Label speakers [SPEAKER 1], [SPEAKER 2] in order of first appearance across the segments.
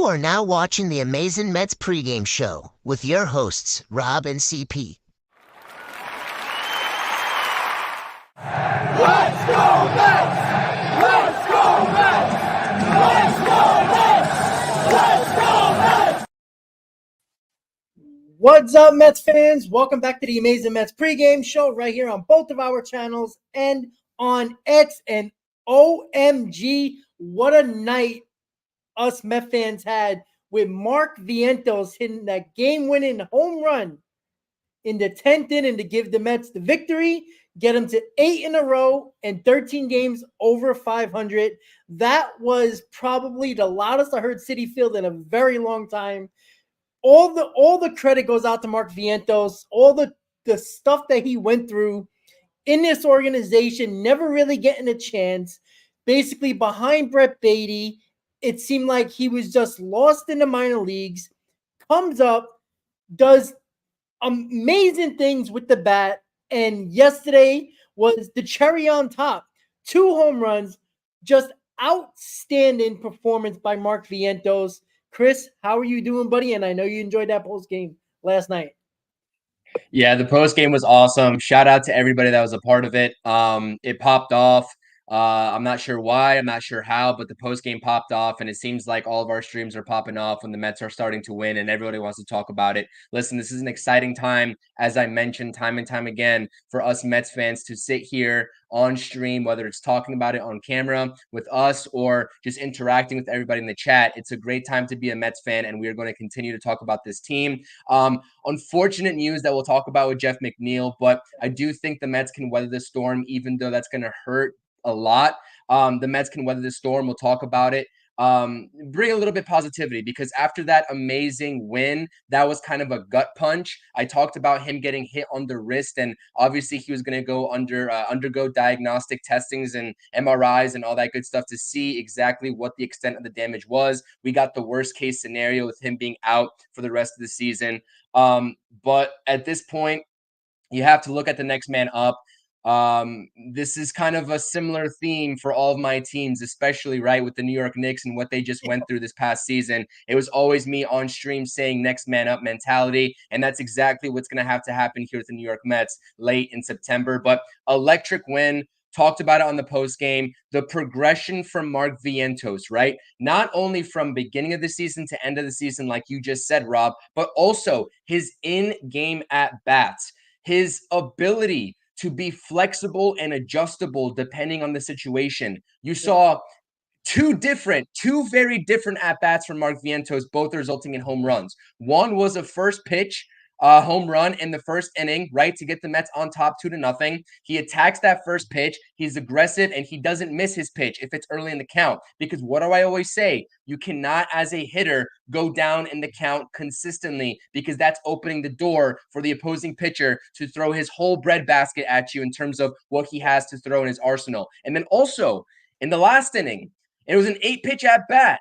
[SPEAKER 1] are now watching the Amazing Mets Pregame Show with your hosts, Rob and CP.
[SPEAKER 2] Let's go Mets! Let's go Mets! Let's go Mets! Let's go Mets!
[SPEAKER 3] What's up, Mets fans? Welcome back to the Amazing Mets Pregame Show right here on both of our channels and on X. And OMG, what a night us Met fans had with Mark Vientos hitting that game-winning home run in the 10th inning to give the Mets the victory, get them to 8 in a row and 13 games over 500. That was probably the loudest I heard Citi Field in a very long time. All the credit goes out to Mark Vientos, all the stuff that he went through in this organization, never really getting a chance, basically behind Brett Beatty. It seemed like he was just lost in the minor leagues, comes up, does amazing things with the bat, and yesterday was the cherry on top. 2 home runs, just outstanding performance by Mark Vientos. Chris, how are you doing, buddy? And I know you enjoyed that post game last night.
[SPEAKER 4] Yeah, the post game was awesome. Shout out to everybody that was a part of it. It popped off. I'm not sure why, I'm not sure how, but the post game popped off, and it seems like all of our streams are popping off when the Mets are starting to win, and everybody wants to talk about it. Listen, this is an exciting time, as I mentioned time and time again, for us Mets fans to sit here on stream, whether it's talking about it on camera with us or just interacting with everybody in the chat. It's a great time to be a Mets fan, and we are going to continue to talk about this team. Unfortunate news that we'll talk about with Jeff McNeil, but I do think the Mets can weather the storm, even though that's going to hurt a lot. The Mets can weather the storm. We'll talk about it. Bring a little bit positivity, because after that amazing win, that was kind of a gut punch. I talked about him getting hit on the wrist, and obviously he was going to go undergo diagnostic testings and MRIs and all that good stuff to see exactly what the extent of the damage was. We got the worst case scenario with him being out for the rest of the season. But at this point, you have to look at the next man up. This is kind of a similar theme for all of my teams, especially right with the New York Knicks and what they just went through this past season. It was always me on stream saying next man up mentality, and that's exactly what's going to have to happen here with the New York Mets late in September. But electric win. Talked about it on the post game. The progression from Mark Vientos, right? Not only from beginning of the season to end of the season, like you just said, Rob, but also his in-game at-bats, his ability to be flexible and adjustable depending on the situation. You saw two very different at-bats from Mark Vientos, both resulting in home runs. One was a first pitch home run in the first inning, right, to get the Mets on top 2-0. He attacks that first pitch. He's aggressive, and he doesn't miss his pitch if it's early in the count. Because what do I always say? You cannot, as a hitter, go down in the count consistently, because that's opening the door for the opposing pitcher to throw his whole breadbasket at you in terms of what he has to throw in his arsenal. And then also, in the last inning, it was an 8-pitch at-bat.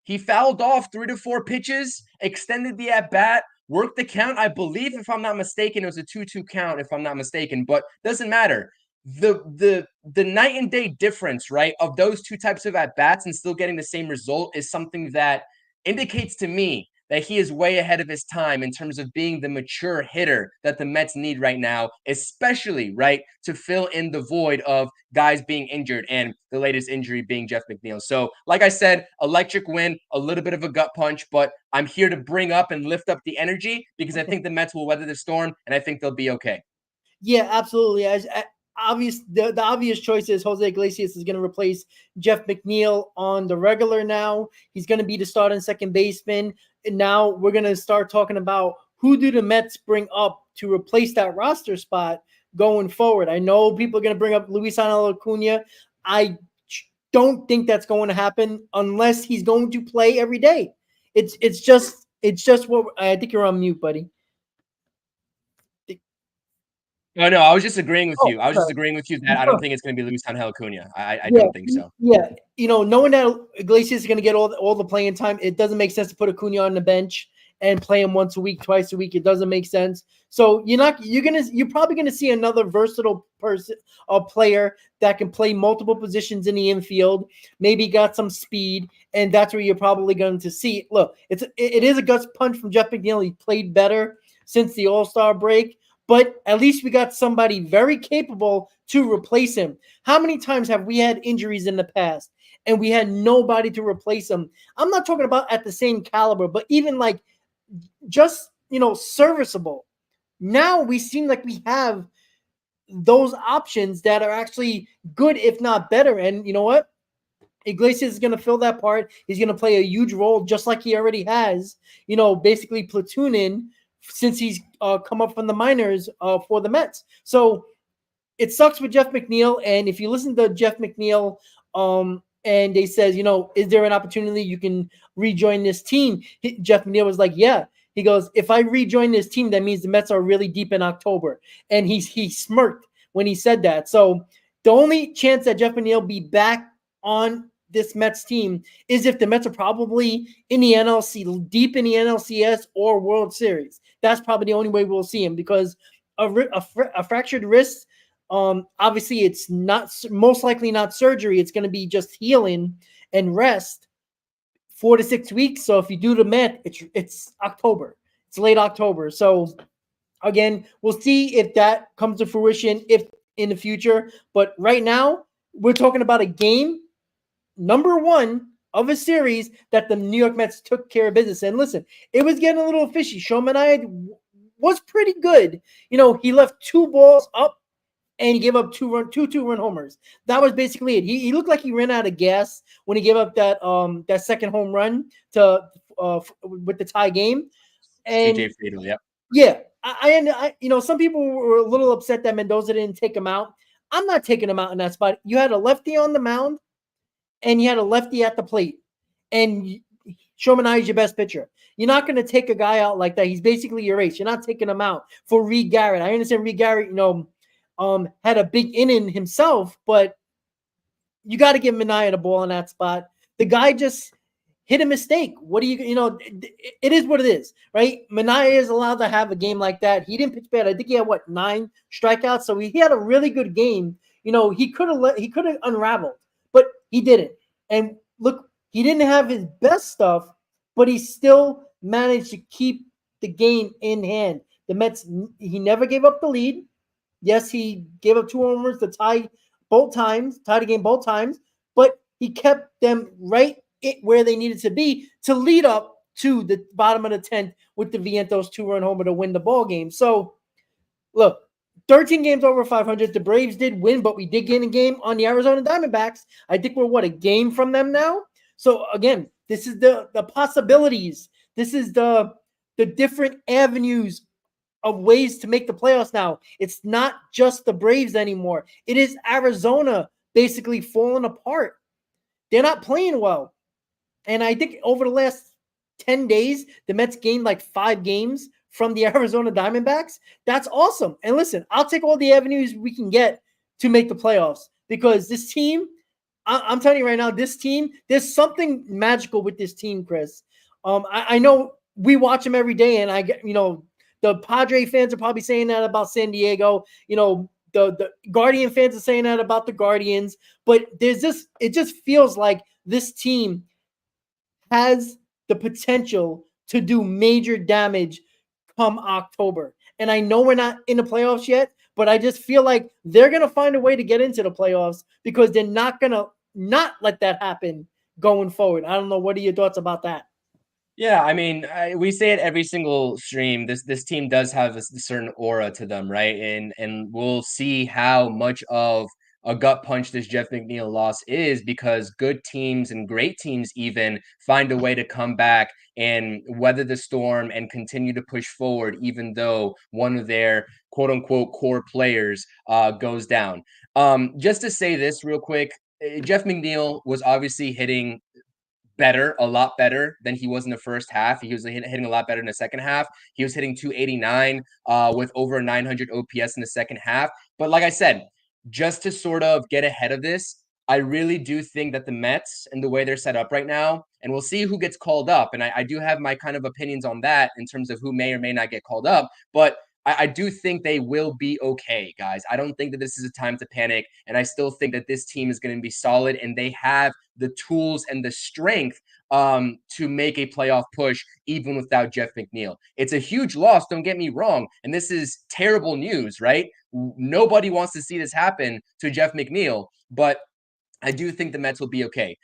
[SPEAKER 4] He fouled off 3 to 4 pitches, extended the at-bat, worked the count. I believe, if I'm not mistaken, it was a 2-2 count, if I'm not mistaken, but doesn't matter. The night and day difference, right, of those two types of at-bats and still getting the same result is something that indicates to me that he is way ahead of his time in terms of being the mature hitter that the Mets need right now, especially, right, to fill in the void of guys being injured, and the latest injury being Jeff McNeil. So, like I said, electric win, a little bit of a gut punch, but I'm here to bring up and lift up the energy, because I think the Mets will weather the storm, and I think they'll be okay.
[SPEAKER 3] Yeah, absolutely. The obvious choice is Jose Iglesias is going to replace Jeff McNeil on the regular now. He's going to be the starting second baseman. And now we're going to start talking about who do the Mets bring up to replace that roster spot going forward. I know people are going to bring up Luisangel Acuna. I don't think that's going to happen unless he's going to play every day. It's just what I think you're on mute, buddy.
[SPEAKER 4] No, I was just agreeing with you. I was just agreeing with you that I don't think it's going to be Luisangel Acuna. I don't think so.
[SPEAKER 3] Yeah, knowing that Iglesias is going to get all the playing time, it doesn't make sense to put Acuna on the bench. and play him once a week, twice a week. It doesn't make sense. So you're probably gonna see another versatile player that can play multiple positions in the infield, maybe got some speed, and that's where you're probably going to see. Look, it is a guts punch from Jeff McNeil. He played better since the All-Star break, but at least we got somebody very capable to replace him. How many times have we had injuries in the past and we had nobody to replace him? I'm not talking about at the same caliber, but even like just, serviceable. Now we seem like we have those options that are actually good, if not better. And you know what? Iglesias is going to fill that part. He's going to play a huge role, just like he already has, basically platooning since he's come up from the minors for the Mets. So it sucks with Jeff McNeil. And if you listen to Jeff McNeil and they says, is there an opportunity you can rejoin this team? Jeff McNeil was like, yeah. He goes, if I rejoin this team, that means the Mets are really deep in October. And he smirked when he said that. So the only chance that Jeff McNeil be back on this Mets team is if the Mets are probably in the NLC, deep in the NLCS or World Series. That's probably the only way we'll see him, because a fractured wrist, obviously it's not, most likely not surgery. It's going to be just healing and rest. 4 to 6 weeks. So if you do the math, it's October. It's late October. So again, we'll see if that comes to fruition if in the future. But right now, we're talking about a game, number 1 of a series that the New York Mets took care of business. And listen, it was getting a little fishy. Shohei was pretty good. He left 2 balls up and he gave up two two-run homers. That was basically it. He looked like he ran out of gas when he gave up that second home run to with the tie game. And
[SPEAKER 4] CJ Friedel, yep.
[SPEAKER 3] Yeah, I some people were a little upset that Mendoza didn't take him out. I'm not taking him out in that spot. You had a lefty on the mound, and you had a lefty at the plate, and Shohei is your best pitcher. You're not going to take a guy out like that. He's basically your ace. You're not taking him out for Reed Garrett. I understand Reed Garrett, had a big inning himself, but you got to give Minaya the ball in that spot. The guy just hit a mistake. What do it is what it is, right? Minaya is allowed to have a game like that. He didn't pitch bad. I think he had 9 strikeouts. So he had a really good game. He could have unraveled, but he didn't. And look, he didn't have his best stuff, but he still managed to keep the game in hand. The Mets, he never gave up the lead. Yes, he gave up 2 homers to tie the game both times, but he kept them right where they needed to be to lead up to the bottom of the 10th with the Vientos 2-run homer to win the ball game. So, look, 13 games over 500. The Braves did win, but we did gain a game on the Arizona Diamondbacks. I think we're, a game from them now? So, again, this is the possibilities. This is the different avenues of ways to make the playoffs now. It's not just the Braves anymore. It is Arizona basically falling apart. They're not playing well. And I think over the last 10 days, the Mets gained 5 games from the Arizona Diamondbacks. That's awesome. And listen, I'll take all the avenues we can get to make the playoffs, because this team, I'm telling you right now, this team, there's something magical with this team, Chris. I know we watch them every day, and I get, the Padre fans are probably saying that about San Diego. The Guardian fans are saying that about the Guardians. But it just feels like this team has the potential to do major damage come October. And I know we're not in the playoffs yet, but I just feel like they're going to find a way to get into the playoffs, because they're not going to not let that happen going forward. I don't know. What are your thoughts about that?
[SPEAKER 4] Yeah, I mean, we say it every single stream. This team does have a certain aura to them, right? And we'll see how much of a gut punch this Jeff McNeil loss is, because good teams and great teams even find a way to come back and weather the storm and continue to push forward, even though one of their quote unquote core players goes down. Just to say this real quick, Jeff McNeil was obviously hitting a lot better than he was in the first half. He was hitting a lot better in the second half. He was hitting 289 with over 900 OPS in the second half. But like I said, just to sort of get ahead of this, I really do think that the Mets and the way they're set up right now, and we'll see who gets called up. And I do have my kind of opinions on that in terms of who may or may not get called up, but I do think they will be okay, guys. I don't think that this is a time to panic, and I still think that this team is going to be solid, and they have the tools and the strength to make a playoff push even without Jeff McNeil. It's a huge loss, don't get me wrong, and this is terrible news, right? Nobody wants to see this happen to Jeff McNeil, but I do think the Mets will be okay.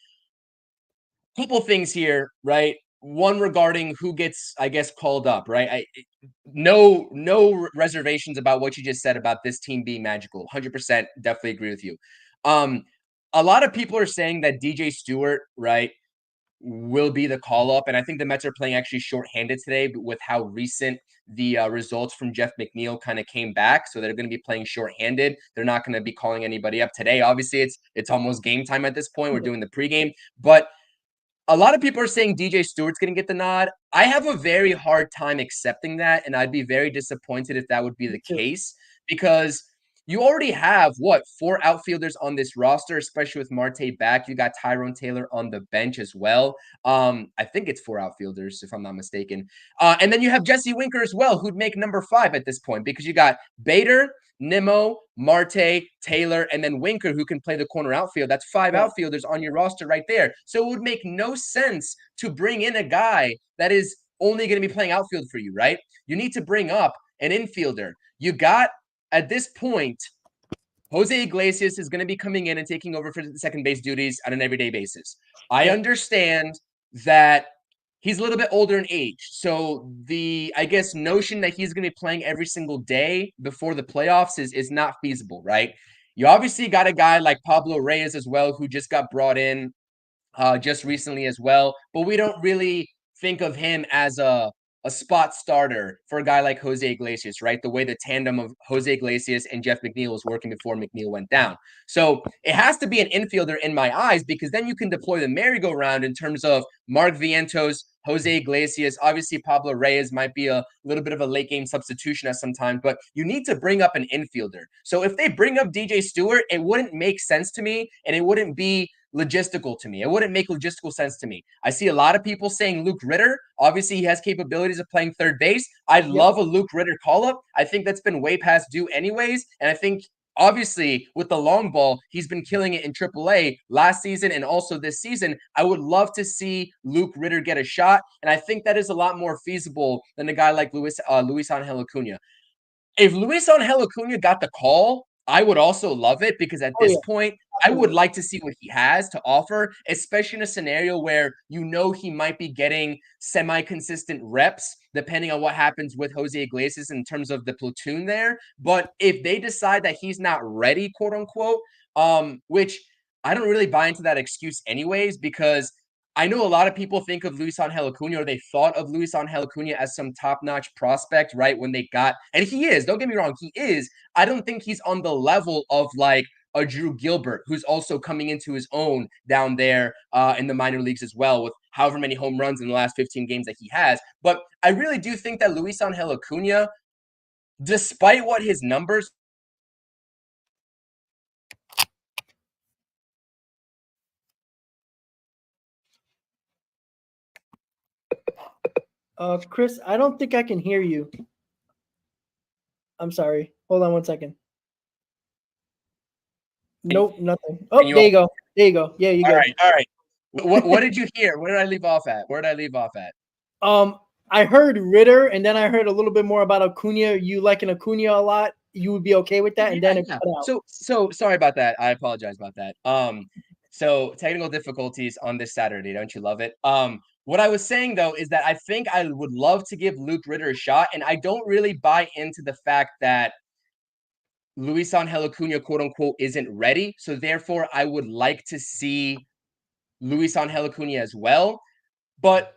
[SPEAKER 4] Couple things here, right? One regarding who gets, I guess, called up, right? No reservations about what you just said about this team being magical. 100% definitely agree with you. A lot of people are saying that DJ Stewart, right, will be the call up, and I think the Mets are playing actually shorthanded today with how recent the results from Jeff McNeil kind of came back, so they're going to be playing shorthanded. They're not going to be calling anybody up today. Obviously, it's almost game time at this point. We're doing the pregame, but a lot of people are saying DJ Stewart's going to get the nod. I have a very hard time accepting that, and I'd be very disappointed if that would be the case, because you already have, 4 outfielders on this roster, especially with Marte back. You got Tyrone Taylor on the bench as well. I think it's 4 outfielders, if I'm not mistaken. And then you have Jesse Winker as well, who'd make number 5 at this point, because you got Bader, Nimmo, Marte, Taylor, and then Winker, who can play the corner outfield. That's 5 outfielders on your roster right there. So it would make no sense to bring in a guy that is only going to be playing outfield for you, right? You need to bring up an infielder. You got, at this point, Jose Iglesias is going to be coming in and taking over for the second base duties on an everyday basis. I understand that he's a little bit older in age. So the, I guess, notion that he's going to be playing every single day before the playoffs is not feasible, right? You obviously got a guy like Pablo Reyes as well, who just got brought in just recently as well. But we don't really think of him as a spot starter for a guy like Jose Iglesias, right? The way the tandem of Jose Iglesias and Jeff McNeil was working before McNeil went down. So it has to be an infielder in my eyes, because then you can deploy the merry-go-round in terms of Mark Vientos, Jose Iglesias. Obviously, Pablo Reyes might be a little bit of a late game substitution at some time, but you need to bring up an infielder. So if they bring up DJ Stewart, it wouldn't make sense to me, and it wouldn't be logistical to me. It wouldn't make logistical sense to me. I see a lot of people saying Luke Ritter. Obviously, he has capabilities of playing third base. I'd love a Luke Ritter call-up. I think that's been way past due anyways, and I think obviously, with the long ball, he's been killing it in AAA last season and also this season. I would love to see Luke Ritter get a shot, and I think that is a lot more feasible than a guy like Luis Angel Acuna. If Luis Angel Acuna got the call, I would also love it, because at this point, I would like to see what he has to offer, especially in a scenario where you know he might be getting semi-consistent reps, depending on what happens with Jose Iglesias in terms of the platoon there. But if they decide that he's not ready, quote unquote, which I don't really buy into that excuse anyways, because I know a lot of people think of Luis Angel Acuna, or they thought of Luis Angel Acuna as some top-notch prospect, right? When they got, and he is, don't get me wrong, he is. I don't think he's on the level of like a Drew Gilbert, who's also coming into his own down there in the minor leagues as well, with however many home runs in the last 15 games that he has. But I really do think that Luis Angel Acuna, despite what his numbers
[SPEAKER 3] Chris, I don't think I can hear you. I'm sorry. Hold on 1 second. Nope, nothing. Oh, there you go. There you go. Yeah, you go.
[SPEAKER 4] All right. What did you hear? Where did I leave off at?
[SPEAKER 3] I heard Ritter, and then I heard a little bit more about Acuna. You liking Acuna a lot. You would be okay with that, and then it cut out.
[SPEAKER 4] So sorry about that. I apologize about that. So technical difficulties on this Saturday. Don't you love it? What I was saying though is that I think I would love to give Luke Ritter a shot, and I don't really buy into the fact that Luis Angel Acuna, quote unquote, isn't ready. So therefore, I would like to see Luis Angel Acuna as well. But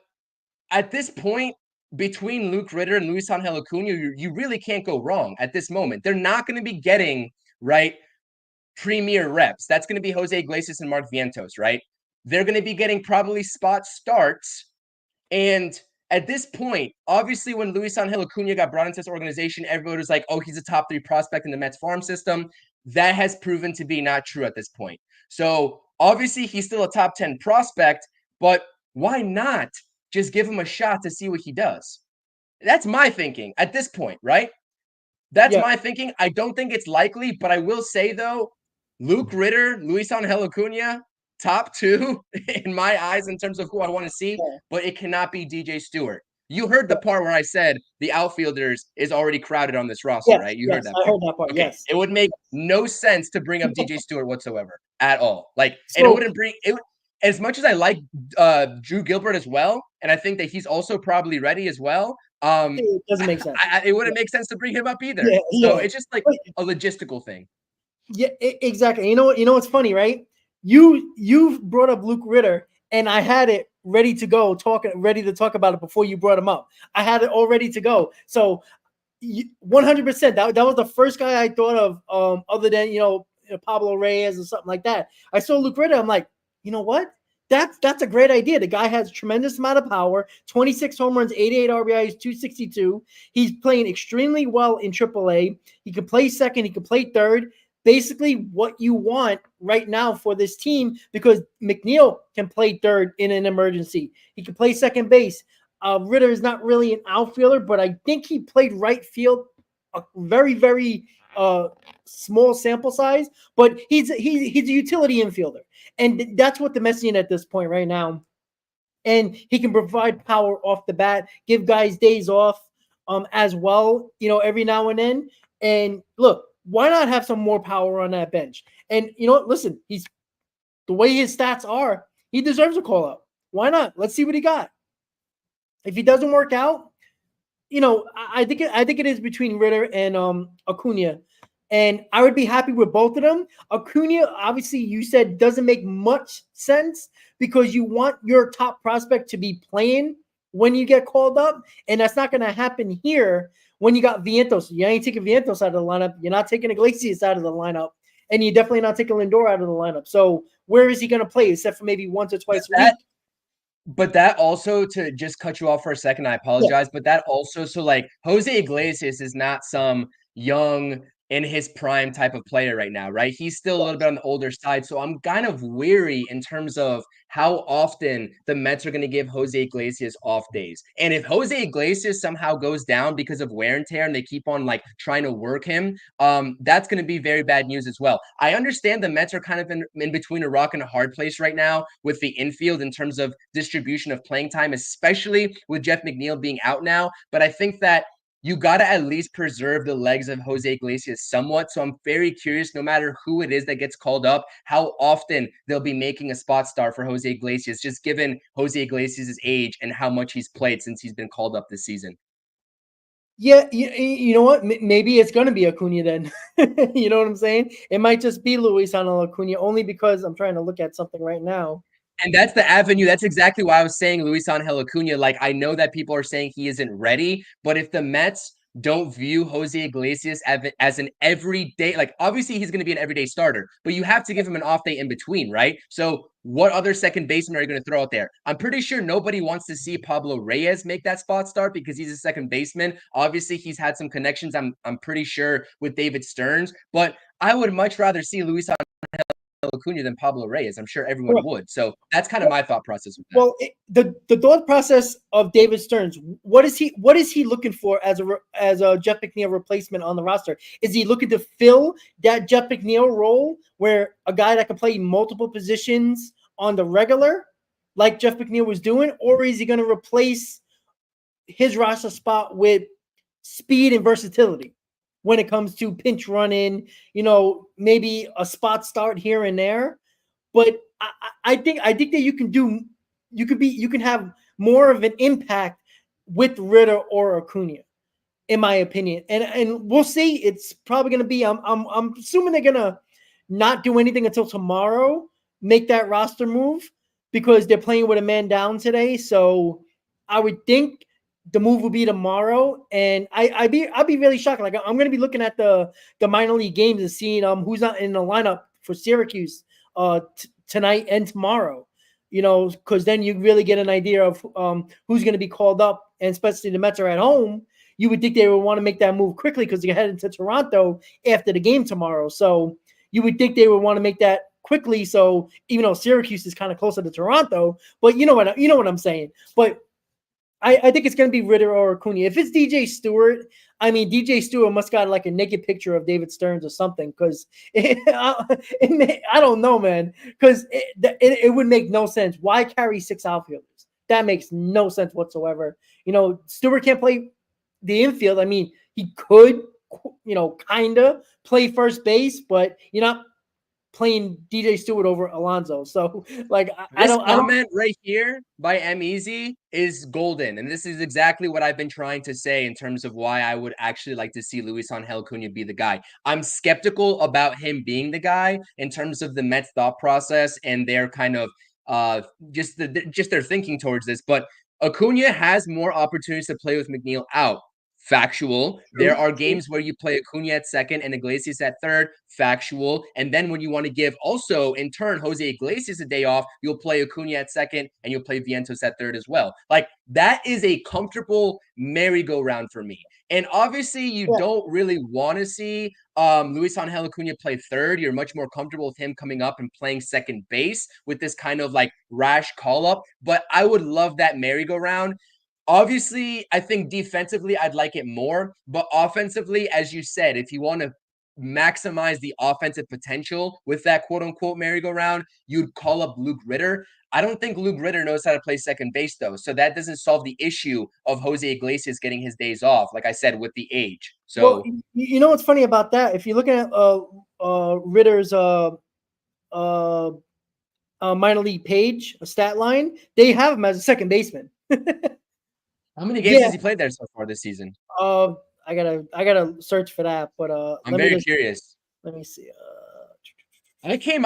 [SPEAKER 4] at this point, between Luke Ritter and Luis Angel Acuna, you really can't go wrong at this moment. They're not going to be getting, right, premier reps. That's going to be Jose Iglesias and Mark Vientos, right? They're going to be getting probably spot starts. And at this point, obviously, when Luis Angel Acuna got brought into this organization, everybody was like, oh, he's a top 3 prospect in the Mets farm system. That has proven to be not true at this point. So obviously, he's still a top 10 prospect, but why not just give him a shot to see what he does? That's my thinking at this point, right? That's my thinking. I don't think it's likely, but I will say though, Luke Ritter, Luis Angel Acuna, top 2 in my eyes in terms of who I want to see, but it cannot be DJ Stewart. You heard the part where I said the outfielders is already crowded on this roster, right? You heard that part.
[SPEAKER 3] I heard that part.
[SPEAKER 4] Okay.
[SPEAKER 3] Yes.
[SPEAKER 4] It would make no sense to bring up DJ Stewart whatsoever at all. Like,
[SPEAKER 3] So-
[SPEAKER 4] and it wouldn't bring it. As much as I like Drew Gilbert as well, and I think that he's also probably ready as well.
[SPEAKER 3] It doesn't make sense.
[SPEAKER 4] It wouldn't make sense to bring him up either.
[SPEAKER 3] Yeah,
[SPEAKER 4] So
[SPEAKER 3] yeah.
[SPEAKER 4] it's just like a logistical thing.
[SPEAKER 3] Yeah, exactly. You know what? You know what's funny, right? You brought up Luke Ritter, and I had it ready to go, ready to talk about it before you brought him up. I had it all ready to go. So 100%. That was the first guy I thought of, other than Pablo Reyes or something like that. I saw Luke Ritter. I'm like, you know what? That's a great idea. The guy has tremendous amount of power, 26 home runs, 88 RBIs, 262. He's playing extremely well in AAA. He can play second. He can play third. Basically what you want right now for this team, because McNeil can play third in an emergency. He can play second base. Ritter is not really an outfielder, but I think he played right field a very, very small sample size, but he's a utility infielder. And that's what the Messian at this point right now. And he can provide power off the bat, give guys days off as well, every now and then. And look, why not have some more power on that bench? And you know what? Listen, he's the way his stats are, he deserves a call up. Why not? Let's see what he got. If he doesn't work out, I think it is between Ritter and Acuna. And I would be happy with both of them. Acuna, obviously, you said doesn't make much sense because you want your top prospect to be playing when you get called up. And that's not going to happen here when you got Vientos. You ain't taking Vientos out of the lineup. You're not taking Iglesias out of the lineup. And you're definitely not taking Lindor out of the lineup. So where is he going to play except for maybe once or twice a week?
[SPEAKER 4] But that also, to just cut you off for a second, I apologize. But that also, so like Jose Iglesias is not some young in his prime type of player right now, right? He's still a little bit on the older side. So I'm kind of weary in terms of how often the Mets are going to give Jose Iglesias off days. And if Jose Iglesias somehow goes down because of wear and tear and they keep on like trying to work him, that's going to be very bad news as well. I understand the Mets are kind of in between a rock and a hard place right now with the infield in terms of distribution of playing time, especially with Jeff McNeil being out now. But I think that you got to at least preserve the legs of Jose Iglesias somewhat. So I'm very curious, no matter who it is that gets called up, how often they'll be making a spot start for Jose Iglesias, just given Jose Iglesias' age and how much he's played since he's been called up this season.
[SPEAKER 3] Yeah, you know what? Maybe it's going to be Acuna then. You know what I'm saying? It might just be Luis Angel Acuna, only because I'm trying to look at something right now.
[SPEAKER 4] And that's the avenue. That's exactly why I was saying Luis Angel Acuna. Like, I know that people are saying he isn't ready, but if the Mets don't view Jose Iglesias as an everyday, like, obviously he's going to be an everyday starter, but you have to give him an off day in between, right? So what other second baseman are you going to throw out there? I'm pretty sure nobody wants to see Pablo Reyes make that spot start because he's a second baseman. Obviously, he's had some connections, I'm pretty sure, with David Stearns, but I would much rather see Luis Angel Acuna than Pablo Reyes. I'm sure everyone would. So that's kind of my thought process with that.
[SPEAKER 3] Well, the thought process of David Stearns, what is he looking for as a Jeff McNeil replacement on the roster? Is he looking to fill that Jeff McNeil role where a guy that can play multiple positions on the regular, like Jeff McNeil was doing, or is he going to replace his roster spot with speed and versatility when it comes to pinch running, maybe a spot start here and there? But I think that you can have more of an impact with Ritter or Acuna, in my opinion. And we'll see. It's probably going to be, I'm assuming they're going to not do anything until tomorrow, make that roster move, because they're playing with a man down today. So I would think the move will be tomorrow, and I'd be really shocked. Like, I'm going to be looking at the minor league games and seeing who's not in the lineup for Syracuse tonight and tomorrow, because then you really get an idea of who's going to be called up, and especially the Mets are at home. You would think they would want to make that move quickly because you're heading to Toronto after the game tomorrow. So you would think they would want to make that quickly. So even though Syracuse is kind of closer to Toronto, but you know what I'm saying. But I think it's going to be Ritter or Acuna. If it's DJ Stewart, I mean, DJ Stewart must got like a naked picture of David Stearns or something, because I don't know, man, because it would make no sense. Why carry 6 outfielders? That makes no sense whatsoever. Stewart can't play the infield. I mean, he could, kind of play first base, but you're not playing DJ Stewart over Alonso. So, like, I don't.
[SPEAKER 4] Comment right here by M Easy is golden, and this is exactly what I've been trying to say in terms of why I would actually like to see Luis Angel Acuna be the guy. I'm skeptical about him being the guy in terms of the Mets thought process and their kind of just their thinking towards this, but Acuna has more opportunities to play with McNeil out. Factual. There are games where you play Acuna at second and Iglesias at third. Factual. And then when you want to give also, in turn, Jose Iglesias a day off, you'll play Acuna at second and you'll play Vientos at third as well. Like, that is a comfortable merry-go-round for me. And obviously, you don't really want to see Luis Angel Acuna play third. You're much more comfortable with him coming up and playing second base with this kind of like rash call-up. But I would love that merry-go-round. Obviously, I think defensively, I'd like it more. But offensively, as you said, if you want to maximize the offensive potential with that quote-unquote merry-go-round, you'd call up Luke Ritter. I don't think Luke Ritter knows how to play second base, though. So that doesn't solve the issue of Jose Iglesias getting his days off, like I said, with the age. So,
[SPEAKER 3] well, you know what's funny about that? If you're looking at Ritter's minor league page, a stat line, they have him as a second baseman.
[SPEAKER 4] how many games has he played there so far this season?
[SPEAKER 3] I gotta search for that, but
[SPEAKER 4] I'm very curious.
[SPEAKER 3] Let me see.
[SPEAKER 4] I came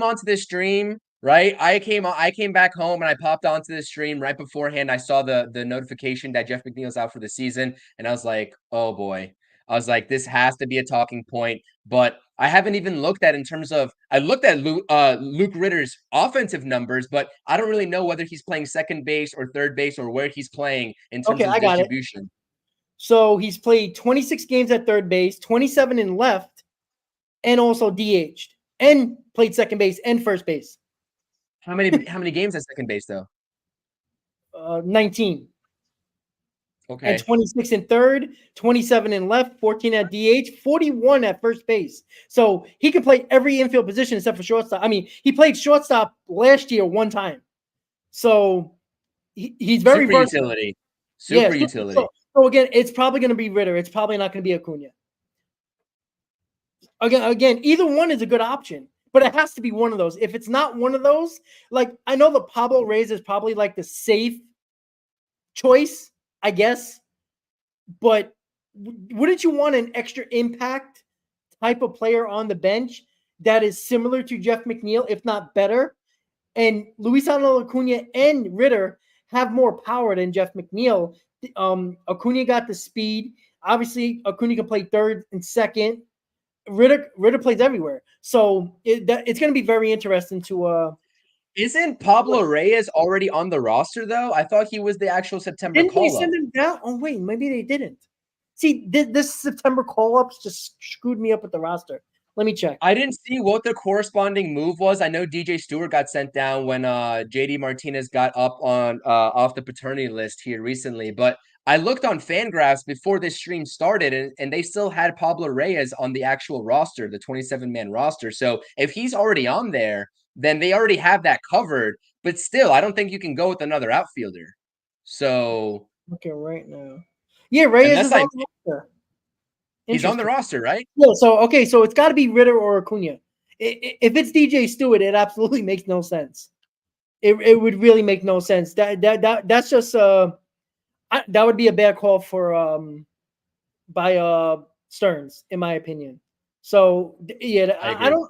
[SPEAKER 4] onto this stream, right? I came back home and I popped onto the stream right beforehand. I saw the notification that Jeff McNeil's out for the season, and I was like, oh boy. I was like, this has to be a talking point, but I haven't even looked at in terms of I looked at Luke Ritter's offensive numbers, but I don't really know whether he's playing second base or third base or where he's playing in terms of distribution.
[SPEAKER 3] So he's played 26 games at third base, 27 in left, and also DH'd, and played second base and first base.
[SPEAKER 4] How many games at second base though?
[SPEAKER 3] 19.
[SPEAKER 4] Okay.
[SPEAKER 3] And 26 in third, 27 in left, 14 at DH, 41 at first base. So he can play every infield position except for shortstop. I mean, he played shortstop last year one time. So he's very
[SPEAKER 4] super utility. Super utility.
[SPEAKER 3] So again, it's probably going to be Ritter. It's probably not going to be Acuna. Again, either one is a good option, but it has to be one of those. If it's not one of those, like, I know the Pablo Reyes is probably like the safe choice, I guess, but wouldn't you want an extra impact type of player on the bench that is similar to Jeff McNeil, if not better? And Luis Angel Acuna and Ritter have more power than Jeff McNeil. Acuna got the speed. Obviously, Acuna can play third and second. Ritter plays everywhere. So it's going to be very interesting to
[SPEAKER 4] Isn't Pablo Reyes already on the roster, though? I thought he was the actual September call-up.
[SPEAKER 3] Didn't they send him down? Oh, wait, maybe they didn't. See, this September call-ups just screwed me up with the roster. Let me check.
[SPEAKER 4] I didn't see what the corresponding move was. I know DJ Stewart got sent down when JD Martinez got up on off the paternity list here recently, but I looked on Fangraphs before this stream started, and they still had Pablo Reyes on the actual roster, the 27-man roster. So if he's already on there, then they already have that covered. But still, I don't think you can go with another outfielder. So
[SPEAKER 3] okay, right now, yeah, Reyes is on the roster.
[SPEAKER 4] He's on the roster, right?
[SPEAKER 3] Yeah. So it's got to be Ritter or Acuna. If it's DJ Stewart, it absolutely makes no sense. It would really make no sense. That's just that would be a bad call for by Stearns, in my opinion. So yeah, I don't,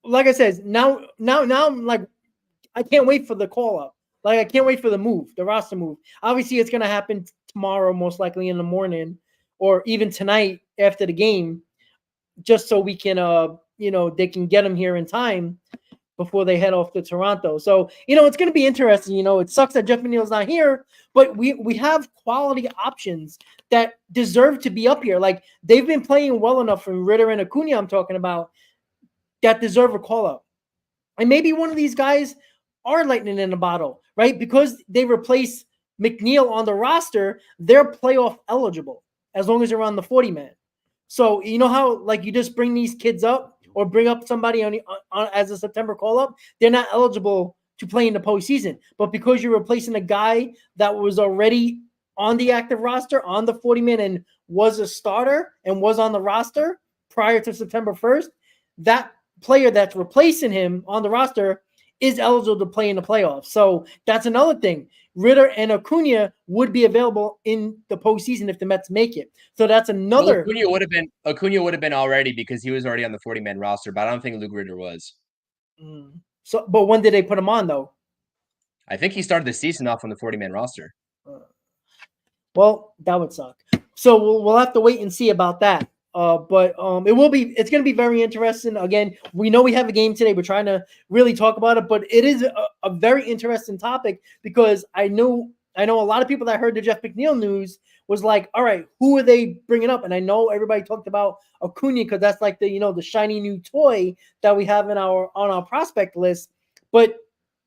[SPEAKER 3] like I said, now I'm like, I can't wait for the call up. Like, I can't wait for the roster move. Obviously, it's gonna happen tomorrow, most likely in the morning, or even tonight after the game, just so we can they can get him here in time before they head off to Toronto. So, it's going to be interesting. It sucks that Jeff McNeil's not here, but we have quality options that deserve to be up here. Like, they've been playing well enough from Ritter and Acuna, I'm talking about, that deserve a call-up. And maybe one of these guys are lightning in a bottle, right? Because they replace McNeil on the roster, they're playoff eligible as long as they're on the 40-man. So you know how like you just bring these kids up or bring up somebody on as a September call up, they're not eligible to play in the postseason. But because you're replacing a guy that was already on the active roster on the 40-man and was a starter and was on the roster prior to September 1st, that player that's replacing him on the roster is eligible to play in the playoffs. So that's another thing. Ritter and Acuna would be available in the postseason if the Mets make it. So that's another.
[SPEAKER 4] Well, Acuna would have been already because he was already on the 40-man roster, but I don't think Luke Ritter was.
[SPEAKER 3] So, but when did they put him on though?
[SPEAKER 4] I think he started the season off on the 40-man roster.
[SPEAKER 3] Well, that would suck. So we'll have to wait and see about that. But it's going to be very interesting. Again, we know we have a game today. We're trying to really talk about it, but it is a very interesting topic because I know a lot of people that heard the Jeff McNeil news was like, all right, who are they bringing up? And I know everybody talked about Acuna because that's like the shiny new toy that we have on our prospect list, but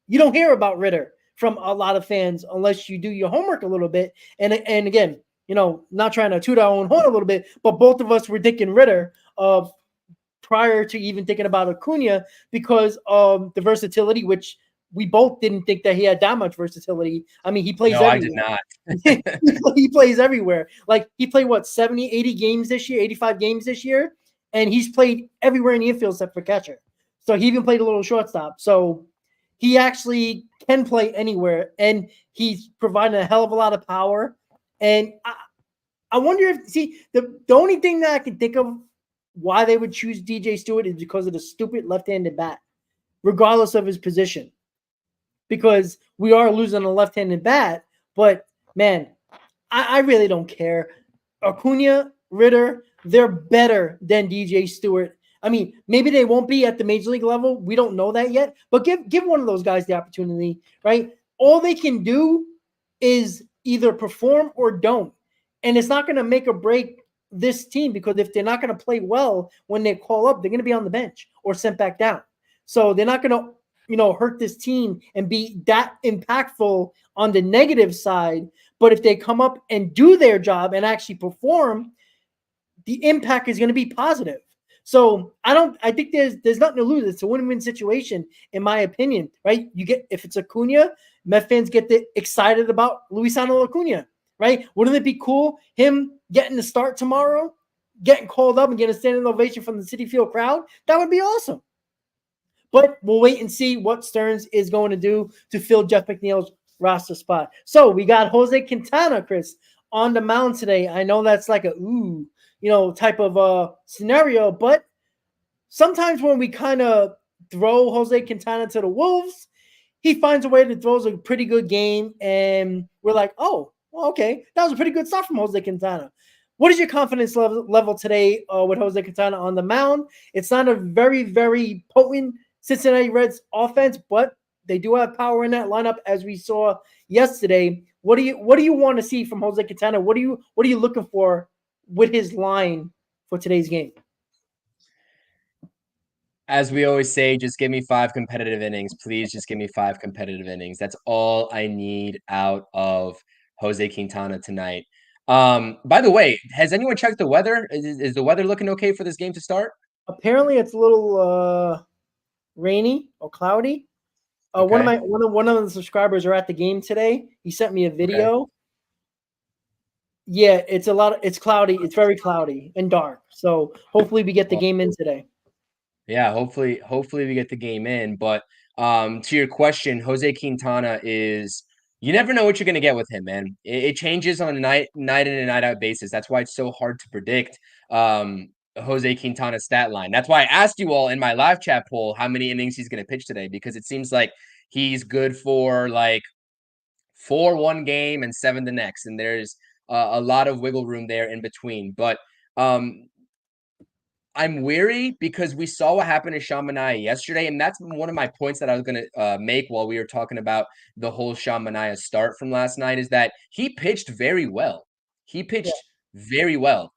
[SPEAKER 3] you don't hear about Ritter from a lot of fans unless you do your homework a little bit. And again, not trying to toot our own horn a little bit, but both of us were thinking Ritter prior to even thinking about Acuna because of the versatility, which we both didn't think that he had that much versatility. I mean, he plays everywhere.
[SPEAKER 4] I did
[SPEAKER 3] not. He plays everywhere. Like he played 70, 80 games this year, 85 games this year, and he's played everywhere in the infield except for catcher. So he even played a little shortstop. So he actually can play anywhere, and he's providing a hell of a lot of power. And I wonder if the only thing that I can think of why they would choose DJ Stewart is because of the stupid left-handed bat, regardless of his position. Because we are losing a left-handed bat, but man, I really don't care. Acuna, Ritter, they're better than DJ Stewart. I mean, maybe they won't be at the major league level. We don't know that yet, but give one of those guys the opportunity, right? All they can do is either perform or don't. And it's not going to make or break this team because if they're not going to play well when they call up, they're going to be on the bench or sent back down. So they're not going to, hurt this team and be that impactful on the negative side. But if they come up and do their job and actually perform, the impact is going to be positive. So I think there's nothing to lose. It's a win-win situation, in my opinion, right? If it's Acuna, Met fans get excited about Luisano Acuna, right? Wouldn't it be cool him getting the start tomorrow, getting called up and getting a standing ovation from the Citi Field crowd? That would be awesome. But we'll wait and see what Stearns is going to do to fill Jeff McNeil's roster spot. So we got Jose Quintana, Chris, on the mound today. I know that's like a type of scenario, but sometimes when we kind of throw Jose Quintana to the Wolves, he finds a way to throw a pretty good game, and we're like, oh, well, okay, that was a pretty good start from Jose Quintana. What is your confidence level today with Jose Quintana on the mound? It's not a very, very potent Cincinnati Reds offense, but they do have power in that lineup, as we saw yesterday. What do you want to see from Jose Quintana? What are you looking for with his line for today's game?
[SPEAKER 4] As we always say, just give me 5 competitive innings. Please just give me 5 competitive innings. That's all I need out of Jose Quintana tonight. By the way, has anyone checked the weather? Is the weather looking okay for this game to start?
[SPEAKER 3] Apparently it's a little rainy or cloudy.
[SPEAKER 4] Okay.
[SPEAKER 3] One of the subscribers are at the game today. He sent me a video. Okay. Yeah, it's cloudy. It's very cloudy and dark. So hopefully we get the game in today.
[SPEAKER 4] Yeah, hopefully we get the game in. But to your question, Jose Quintana is, you never know what you're going to get with him, man. It changes on a night in and night out basis. That's why it's so hard to predict Jose Quintana's stat line. That's why I asked you all in my live chat poll how many innings he's going to pitch today, because it seems like he's good for like 4 one game and 7 the next, and there's a lot of wiggle room there in between. But I'm weary because we saw what happened to Sean Manaea yesterday, and that's one of my points that I was going to make while we were talking about the whole Sean Manaea start from last night, is that he pitched very well. Very well.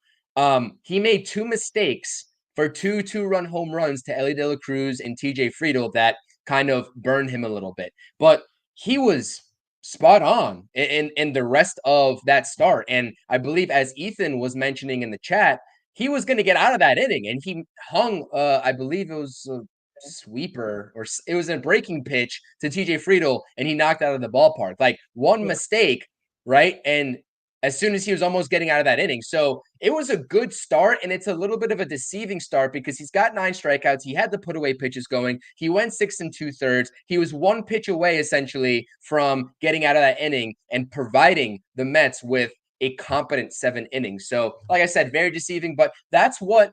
[SPEAKER 4] He made 2 mistakes for 2 2-run home runs to Elly De La Cruz and TJ Friedl that kind of burn him a little bit. But he was spot on in the rest of that start. And I believe, as Ethan was mentioning in the chat, he was going to get out of that inning, and he hung, I believe it was a sweeper, or it was a breaking pitch to TJ Friedel, and he knocked out of the ballpark. Like, one mistake, right? And as soon as he was almost getting out of that inning. So it was a good start, and it's a little bit of a deceiving start because he's got 9 strikeouts. He had the put away pitches going. He went 6 2/3. He was 1 pitch away, essentially, from getting out of that inning and providing the Mets with a competent 7 innings. So, like I said, very deceiving, but that's what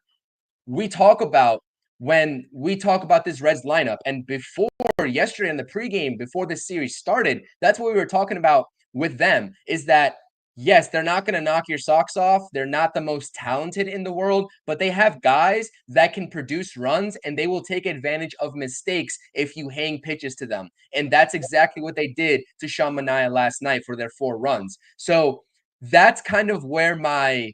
[SPEAKER 4] we talk about when we talk about this Reds lineup. And before yesterday in the pregame, before this series started, that's what we were talking about with them, is that yes, they're not going to knock your socks off. They're not the most talented in the world, but they have guys that can produce runs, and they will take advantage of mistakes if you hang pitches to them. And that's exactly what they did to Sean Manaea last night for their 4 runs. So that's kind of where my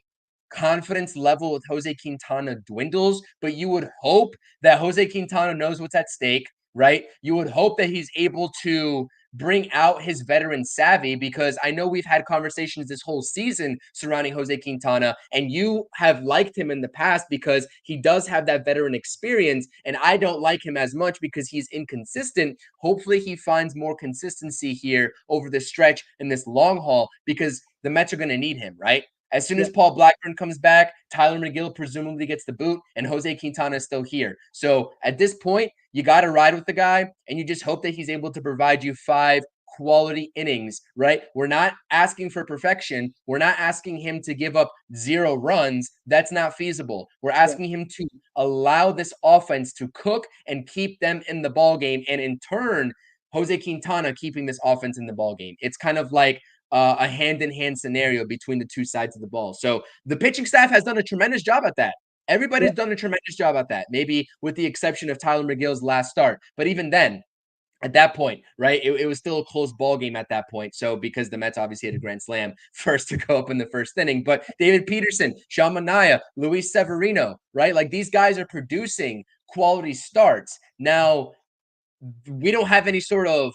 [SPEAKER 4] confidence level with Jose Quintana dwindles, but you would hope that Jose Quintana knows what's at stake, right? You would hope that he's able to bring out his veteran savvy, because I know we've had conversations this whole season surrounding Jose Quintana, and you have liked him in the past because he does have that veteran experience, and I don't like him as much because he's inconsistent. Hopefully he finds more consistency here over the stretch in this long haul, because the Mets are going to need him, right? As soon as Paul Blackburn comes back, Tyler McGill presumably gets the boot, and Jose Quintana is still here. So at this point, you got to ride with the guy, and you just hope that he's able to provide you 5 quality innings, right? We're not asking for perfection. We're not asking him to give up 0 runs. That's not feasible. We're asking him to allow this offense to cook and keep them in the ballgame, and in turn, Jose Quintana keeping this offense in the ballgame. It's kind of like a hand-in-hand scenario between the 2 sides of the ball. So the pitching staff has done a tremendous job at that. Everybody's done a tremendous job at that, maybe with the exception of Tyler McGill's last start. But even then, at that point, right, it was still a close ball game at that point. So because the Mets obviously had a grand slam first to go up in the first inning. But David Peterson, Sean Manaea, Luis Severino, right? Like, these guys are producing quality starts. Now, we don't have any sort of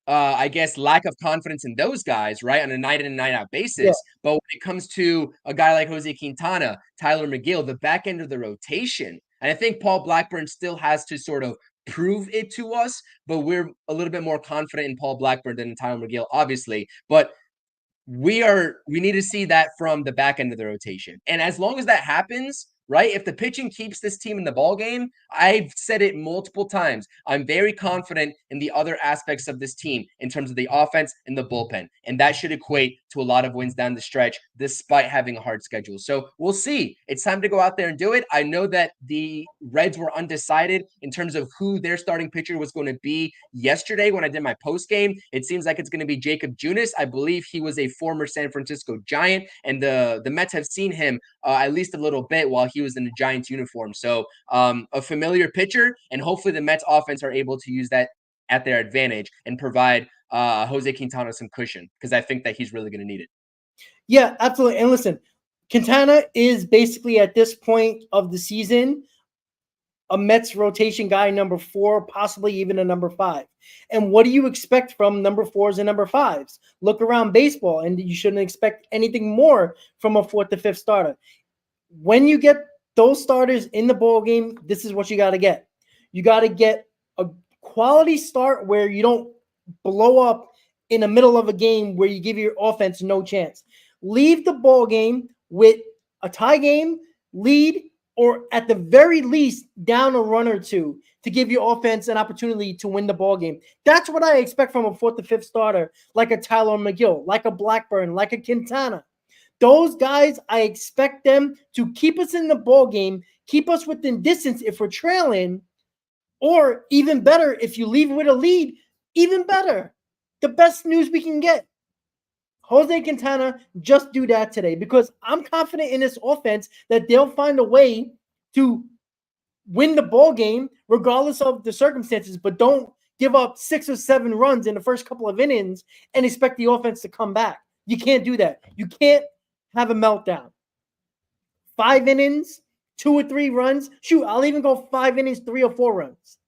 [SPEAKER 4] I guess, lack of confidence in those guys, right, on a night in and night out basis. But when it comes to a guy like Jose Quintana, Tyler McGill, the back end of the rotation, and I think Paul Blackburn still has to sort of prove it to us, but we're a little bit more confident in Paul Blackburn than in Tyler McGill, obviously. But we need to see that from the back end of the rotation. And as long as that happens, right, if the pitching keeps this team in the ball game, I've said it multiple times, I'm very confident in the other aspects of this team in terms of the offense and the bullpen. And that should equate to a lot of wins down the stretch, despite having a hard schedule. So we'll see. It's time to go out there and do it. I know that the Reds were undecided in terms of who their starting pitcher was going to be yesterday when I did my post game. It seems like it's going to be Jacob Junis. I believe he was a former San Francisco Giant, and the Mets have seen him at least a little bit while he was in the Giants uniform. So a familiar pitcher, and hopefully the Mets offense are able to use that at their advantage and provide Jose Quintana some cushion, because I think that he's really going to need it.
[SPEAKER 3] Yeah, absolutely. And listen, Quintana is basically at this point of the season a Mets rotation guy, number 4, possibly even a number 5. And what do you expect from number 4s and number 5s? Look around baseball, and you shouldn't expect anything more from a 4th to 5th starter. When you get those starters in the ball game, this is what you got to get. You got to get a quality start where you don't blow up in the middle of a game where you give your offense no chance. Leave the ball game with a tie game, lead, or at the very least down a run or 2 to give your offense an opportunity to win the ball game. That's what I expect from a 4th to 5th starter, like a Tyler McGill, like a Blackburn, like a Quintana. Those guys, I expect them to keep us in the ball game, keep us within distance if we're trailing, or even better, if you leave with a lead, even better. The best news we can get. Jose Quintana, just do that today, because I'm confident in this offense that they'll find a way to win the ball game regardless of the circumstances, but don't give up 6 or 7 runs in the first couple of innings and expect the offense to come back. You can't do that. You can't have a meltdown. 5 innings, 2 or 3 runs. Shoot, I'll even go 5 innings, 3 or 4 runs.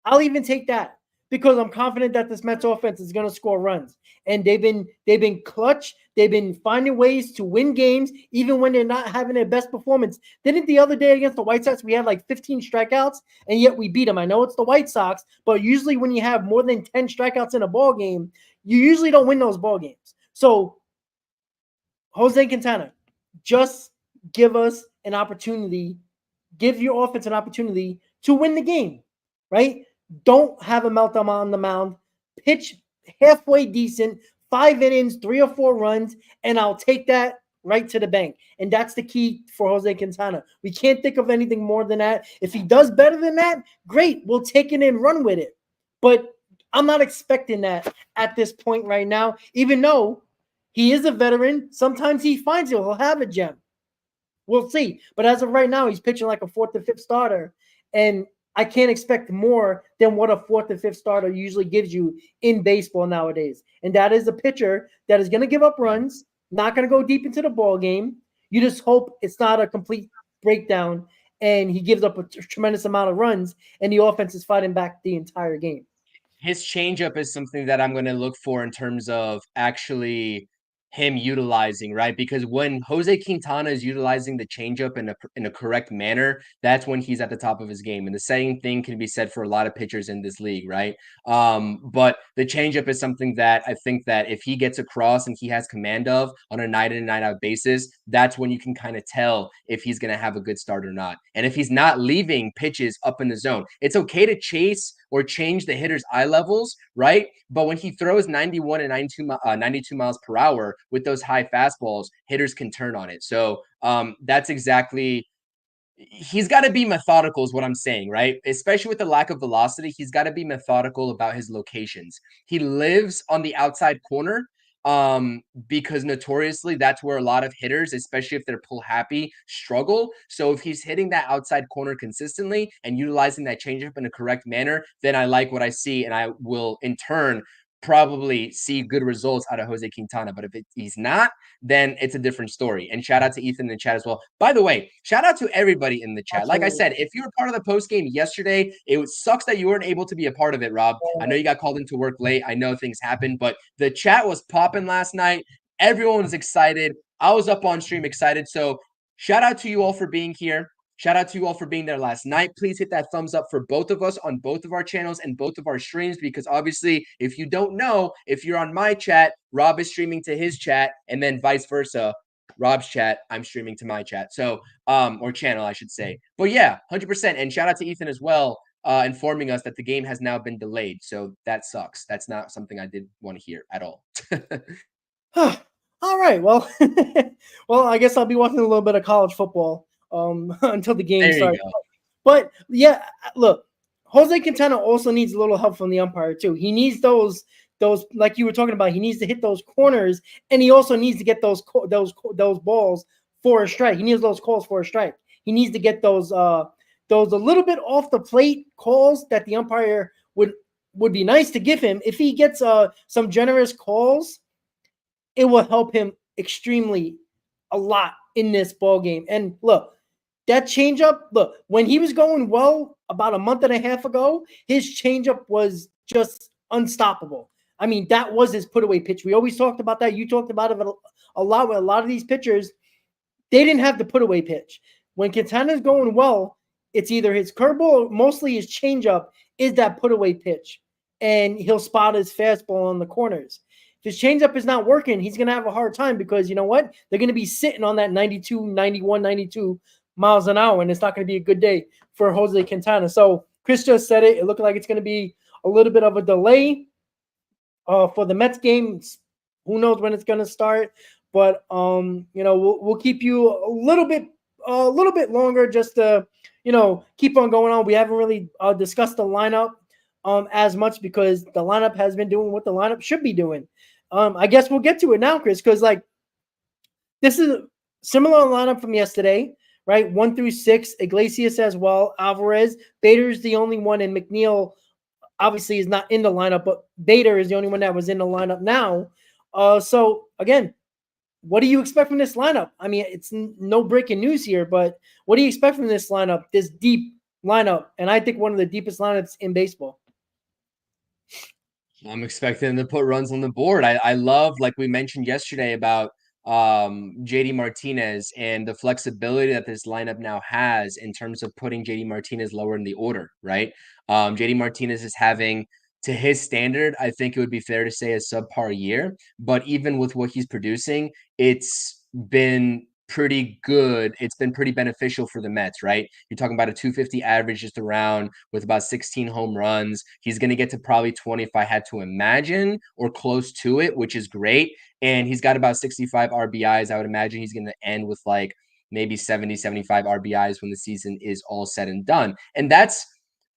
[SPEAKER 3] I'll even take that because I'm confident that this Mets offense is going to score runs. And they've been clutch. They've been finding ways to win games even when they're not having their best performance. Didn't the other day against the White Sox we had like 15 strikeouts and yet we beat them? I know it's the White Sox, but usually when you have more than 10 strikeouts in a ball game, you usually don't win those ball games. So Jose Quintana, just give us an opportunity, give your offense an opportunity to win the game, right? Don't have a meltdown on the mound. Pitch halfway decent, 5 innings, 3 or 4 runs, and I'll take that right to the bank. And that's the key for Jose Quintana. We can't think of anything more than that. If he does better than that, great. We'll take it and run with it. But I'm not expecting that at this point right now, even though he is a veteran. Sometimes he finds it. He'll have a gem. We'll see. But as of right now, he's pitching like a 4th or 5th starter. And I can't expect more than what a 4th or 5th starter usually gives you in baseball nowadays. And that is a pitcher that is going to give up runs, not going to go deep into the ball game. You just hope it's not a complete breakdown and he gives up a tremendous amount of runs and the offense is fighting back the entire game.
[SPEAKER 4] His changeup is something that I'm going to look for in terms of actually him utilizing, right? Because when Jose Quintana is utilizing the changeup in a correct manner, that's when he's at the top of his game. And the same thing can be said for a lot of pitchers in this league, right? But the changeup is something that I think that if he gets across and he has command of on a night in and night out basis, that's when you can kind of tell if he's going to have a good start or not. And if he's not leaving pitches up in the zone, it's okay to chase or change the hitter's eye levels, right? But when he throws 91 and 92 miles per hour with those high fastballs, hitters can turn on it. So that's exactly he's got to be methodical is what I'm saying, right? Especially with the lack of velocity, he's got to be methodical about his locations. He lives on the outside corner because notoriously that's where a lot of hitters, especially if they're pull happy, struggle. So if he's hitting that outside corner consistently and utilizing that changeup in a correct manner, then I like what I see and I will in turn probably see good results out of Jose Quintana. But if he's not, then it's a different story. And shout out to Ethan in the chat as well. By the way, shout out to everybody in the chat.
[SPEAKER 3] Absolutely.
[SPEAKER 4] Like I said, if you were part of the post game yesterday, it sucks that you weren't able to be a part of it, Rob. I know you got called into work late. I know things happen, but the chat was popping last night. Everyone was excited. I was up on stream excited. So shout out to you all for being here. Shout out to you all for being there last night. Please hit that thumbs up for both of us on both of our channels and both of our streams, because obviously, if you don't know, if you're on my chat, Rob is streaming to his chat, and then vice versa. Rob's chat, I'm streaming to my chat. So, or channel, I should say. But yeah, 100%. And shout out to Ethan as well, informing us that the game has now been delayed. So that sucks. That's not something I did want to hear at all.
[SPEAKER 3] All right. Well, well, I guess I'll be watching a little bit of college football until the game starts. But yeah, look, Jose Quintana also needs a little help from the umpire too. He needs those like you were talking about. He needs to hit those corners, and he also needs to get those balls for a strike. He needs those calls for a strike. He needs to get those a little bit off the plate calls that the umpire would be nice to give him. If he gets some generous calls, it will help him extremely a lot in this ball game. And look, that changeup, look, when he was going well about a month and a half ago, his changeup was just unstoppable. I mean, that was his put-away pitch. We always talked about that. You talked about it a lot with a lot of these pitchers. They didn't have the put-away pitch. When Quintana's going well, it's either his curveball or mostly his changeup is that put-away pitch, and he'll spot his fastball on the corners. If his changeup is not working, he's going to have a hard time because you know what? They're going to be sitting on that 92, 91, 92 miles an hour, and it's not going to be a good day for Jose Quintana. So Chris just said it. It looked like it's going to be a little bit of a delay for the Mets game. Who knows when it's going to start? But you know, we'll keep you a little bit longer just to keep on going on. We haven't really discussed the lineup as much because the lineup has been doing what the lineup should be doing. I guess we'll get to it now, Chris, because like this is a similar lineup from yesterday. Right, 1 through 6, Iglesias as well, Alvarez. Bader's the only one, and McNeil obviously is not in the lineup, but Bader is the only one that was in the lineup now. So, again, what do you expect from this lineup? I mean, it's no breaking news here, but what do you expect from this lineup, this deep lineup, and I think one of the deepest lineups in baseball.
[SPEAKER 4] I'm expecting them to put runs on the board. I love, like we mentioned yesterday, about JD Martinez and the flexibility that this lineup now has in terms of putting JD Martinez lower in the order, right? JD Martinez is having, to his standard, I think it would be fair to say, a subpar year. But even with what he's producing, it's been pretty good. It's been pretty beneficial for the Mets, right? You're talking about a 250 average just around with about 16 home runs. He's going to get to probably 20 if I had to imagine, or close to it, which is great. And he's got about 65 RBIs. I would imagine he's going to end with like maybe 70, 75 RBIs when the season is all said and done. And that's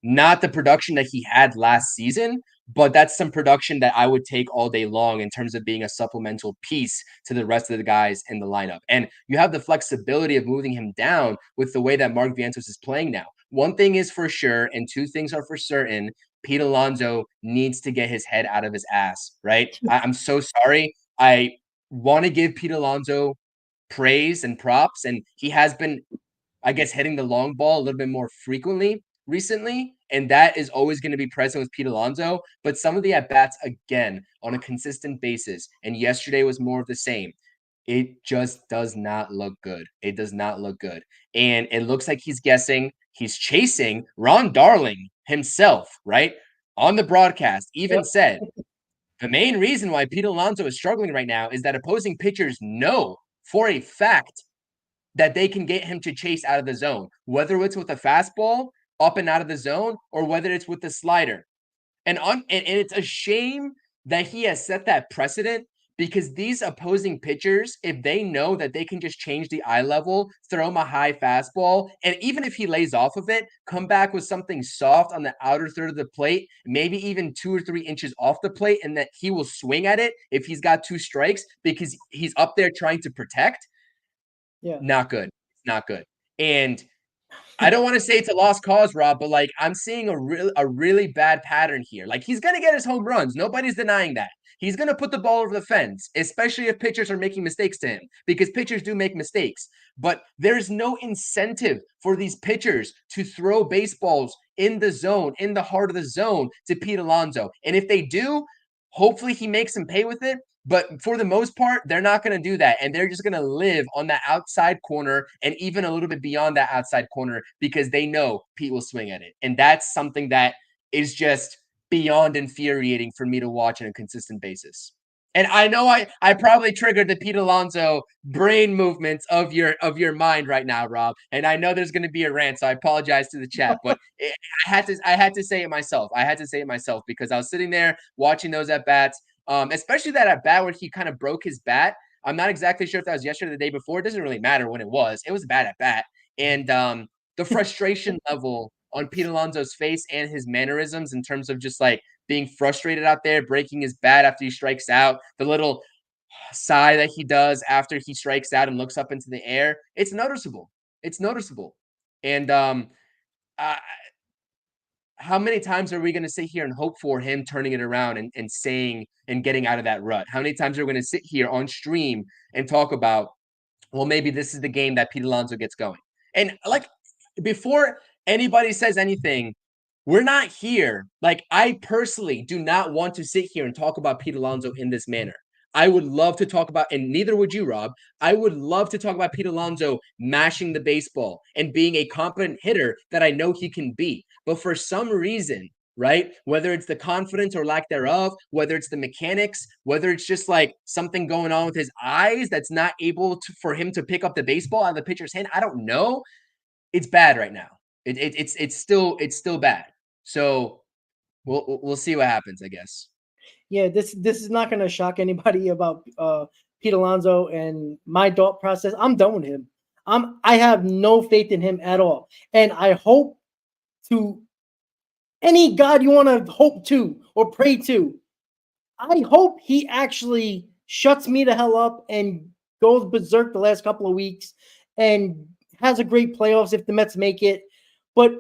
[SPEAKER 4] not the production that he had last season, but that's some production that I would take all day long in terms of being a supplemental piece to the rest of the guys in the lineup. And you have the flexibility of moving him down with the way that Mark Vientos is playing now. One thing is for sure, and two things are for certain. Pete Alonso needs to get his head out of his ass, right? I'm so sorry. I want to give Pete Alonso praise and props, and he has been, I guess, hitting the long ball a little bit more frequently recently, and that is always going to be present with Pete Alonso. But some of the at-bats, again, on a consistent basis, and yesterday was more of the same, it just does not look good. It does not look good. And it looks like he's guessing, he's chasing. Ron Darling himself, right, on the broadcast, even said, the main reason why Pete Alonso is struggling right now is that opposing pitchers know for a fact that they can get him to chase out of the zone, whether it's with a fastball up and out of the zone or whether it's with the slider. And it's a shame that he has set that precedent, because these opposing pitchers, if they know that they can just change the eye level, throw him a high fastball, and even if he lays off of it, come back with something soft on the outer third of the plate, maybe even 2 or 3 inches off the plate, and that he will swing at it if he's got 2 strikes because he's up there trying to protect.
[SPEAKER 3] Yeah.
[SPEAKER 4] Not good. Not good. And I don't want to say it's a lost cause, Rob, but like I'm seeing a really bad pattern here. Like he's going to get his home runs. Nobody's denying that. He's going to put the ball over the fence, especially if pitchers are making mistakes to him, because pitchers do make mistakes. But there's no incentive for these pitchers to throw baseballs in the zone, in the heart of the zone, to Pete Alonso. And if they do, hopefully he makes them pay with it. But for the most part, they're not going to do that. And they're just going to live on that outside corner and even a little bit beyond that outside corner because they know Pete will swing at it. And that's something that is just beyond infuriating for me to watch on a consistent basis. And I know I probably triggered the Pete Alonso brain movements of your mind right now, Rob. And I know there's going to be a rant, so I apologize to the chat. But I had to say it myself. I had to say it myself because I was sitting there watching those at bats. Especially that at bat where he kind of broke his bat. I'm not exactly sure if that was yesterday or the day before. It doesn't really matter when it was. It was a bad at bat. And the frustration level on Pete Alonso's face and his mannerisms in terms of just like being frustrated out there, breaking his bat after he strikes out, the little sigh that he does after he strikes out and looks up into the air. It's noticeable. It's noticeable. And how many times are we going to sit here and hope for him turning it around and saying and getting out of that rut? How many times are we going to sit here on stream and talk about, well, maybe this is the game that Pete Alonso gets going? And like before anybody says anything, we're not here. Like I personally do not want to sit here and talk about Pete Alonso in this manner. I would love to talk about, and neither would you, Rob. I would love to talk about Pete Alonso mashing the baseball and being a competent hitter that I know he can be. But for some reason, right, whether it's the confidence or lack thereof, whether it's the mechanics, whether it's just like something going on with his eyes that's not able to, for him to pick up the baseball out of the pitcher's hand, I don't know. It's bad right now. It's still bad. So we'll see what happens, I guess.
[SPEAKER 3] Yeah, this is not going to shock anybody about Pete Alonso and my thought process. I'm done with him. I have no faith in him at all, and I hope to any God you want to hope to or pray to. I hope he actually shuts me the hell up and goes berserk the last couple of weeks and has a great playoffs if the Mets make it. But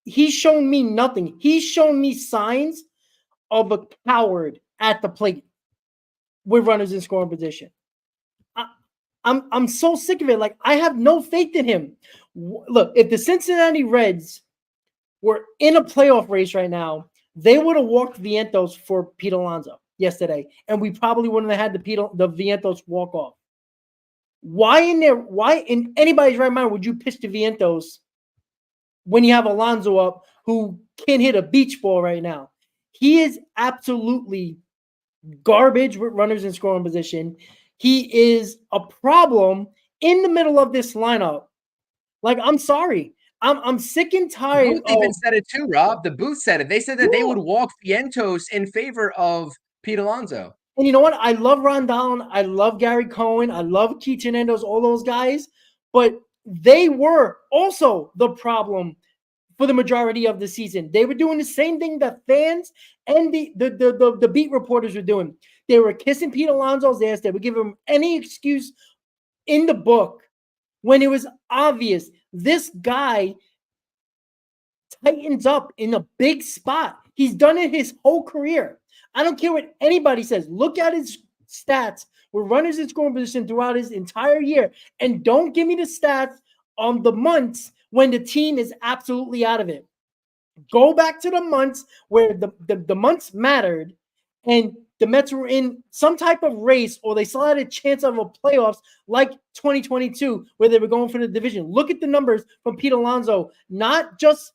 [SPEAKER 3] he's shown me nothing. He's shown me signs of a coward at the plate with runners in scoring position. I'm so sick of it. Like I have no faith in him. Look, if the Cincinnati Reds were in a playoff race right now, they would have walked Vientos for Pete Alonso yesterday, and we probably wouldn't have had the Vientos walk off. Why in anybody's right mind would you pitch to Vientos when you have Alonso up who can't hit a beach ball right now? He is absolutely garbage with runners in scoring position. He is a problem in the middle of this lineup. Like, I'm sorry. I'm sick and tired.
[SPEAKER 4] The booth even said it too, Rob. The booth said it. They said that they would walk Vientos in favor of Pete Alonso.
[SPEAKER 3] And you know what? I love Ron Dolan. I love Gary Cohen. I love Keith Hernandez, all those guys. But they were also the problem for the majority of the season. They were doing the same thing that fans and the beat reporters were doing. They were kissing Pete Alonso's ass. They would give him any excuse in the book when it was obvious this guy tightens up in a big spot. He's done it his whole career. I don't care what anybody says. Look at his stats with runners in scoring position throughout his entire year. And don't give me the stats on the months when the team is absolutely out of it. Go back to the months where the months mattered and the Mets were in some type of race or they still had a chance of a playoffs like 2022 where they were going for the division. Look at the numbers from Pete Alonso, not just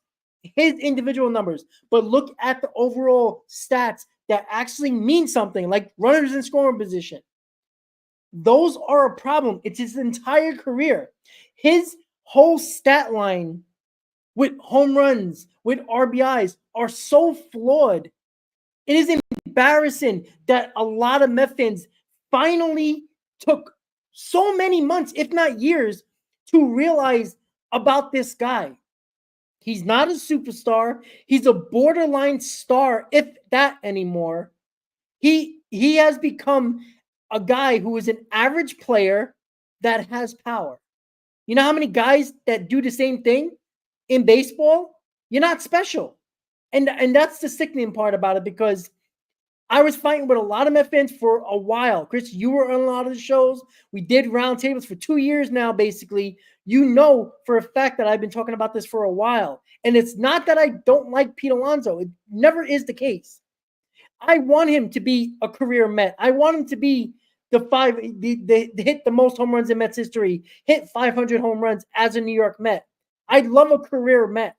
[SPEAKER 3] his individual numbers, but look at the overall stats that actually mean something, like runners in scoring position. Those are a problem. It's his entire career. His whole stat line with home runs, with RBIs are so flawed. It is embarrassing that a lot of Met fans finally took so many months, if not years, to realize about this guy. He's not a superstar. He's a borderline star, if that anymore. He has become a guy who is an average player that has power. You know how many guys that do the same thing in baseball? You're not special. And that's the sickening part about it, because I was fighting with a lot of Met fans for a while. Chris, you were on a lot of the shows. We did roundtables for 2 years now, basically. You know for a fact that I've been talking about this for a while. And it's not that I don't like Pete Alonso. It never is the case. I want him to be a career Met. I want him to be hit the most home runs in Mets history, hit 500 home runs as a New York Met. I'd love a career Met.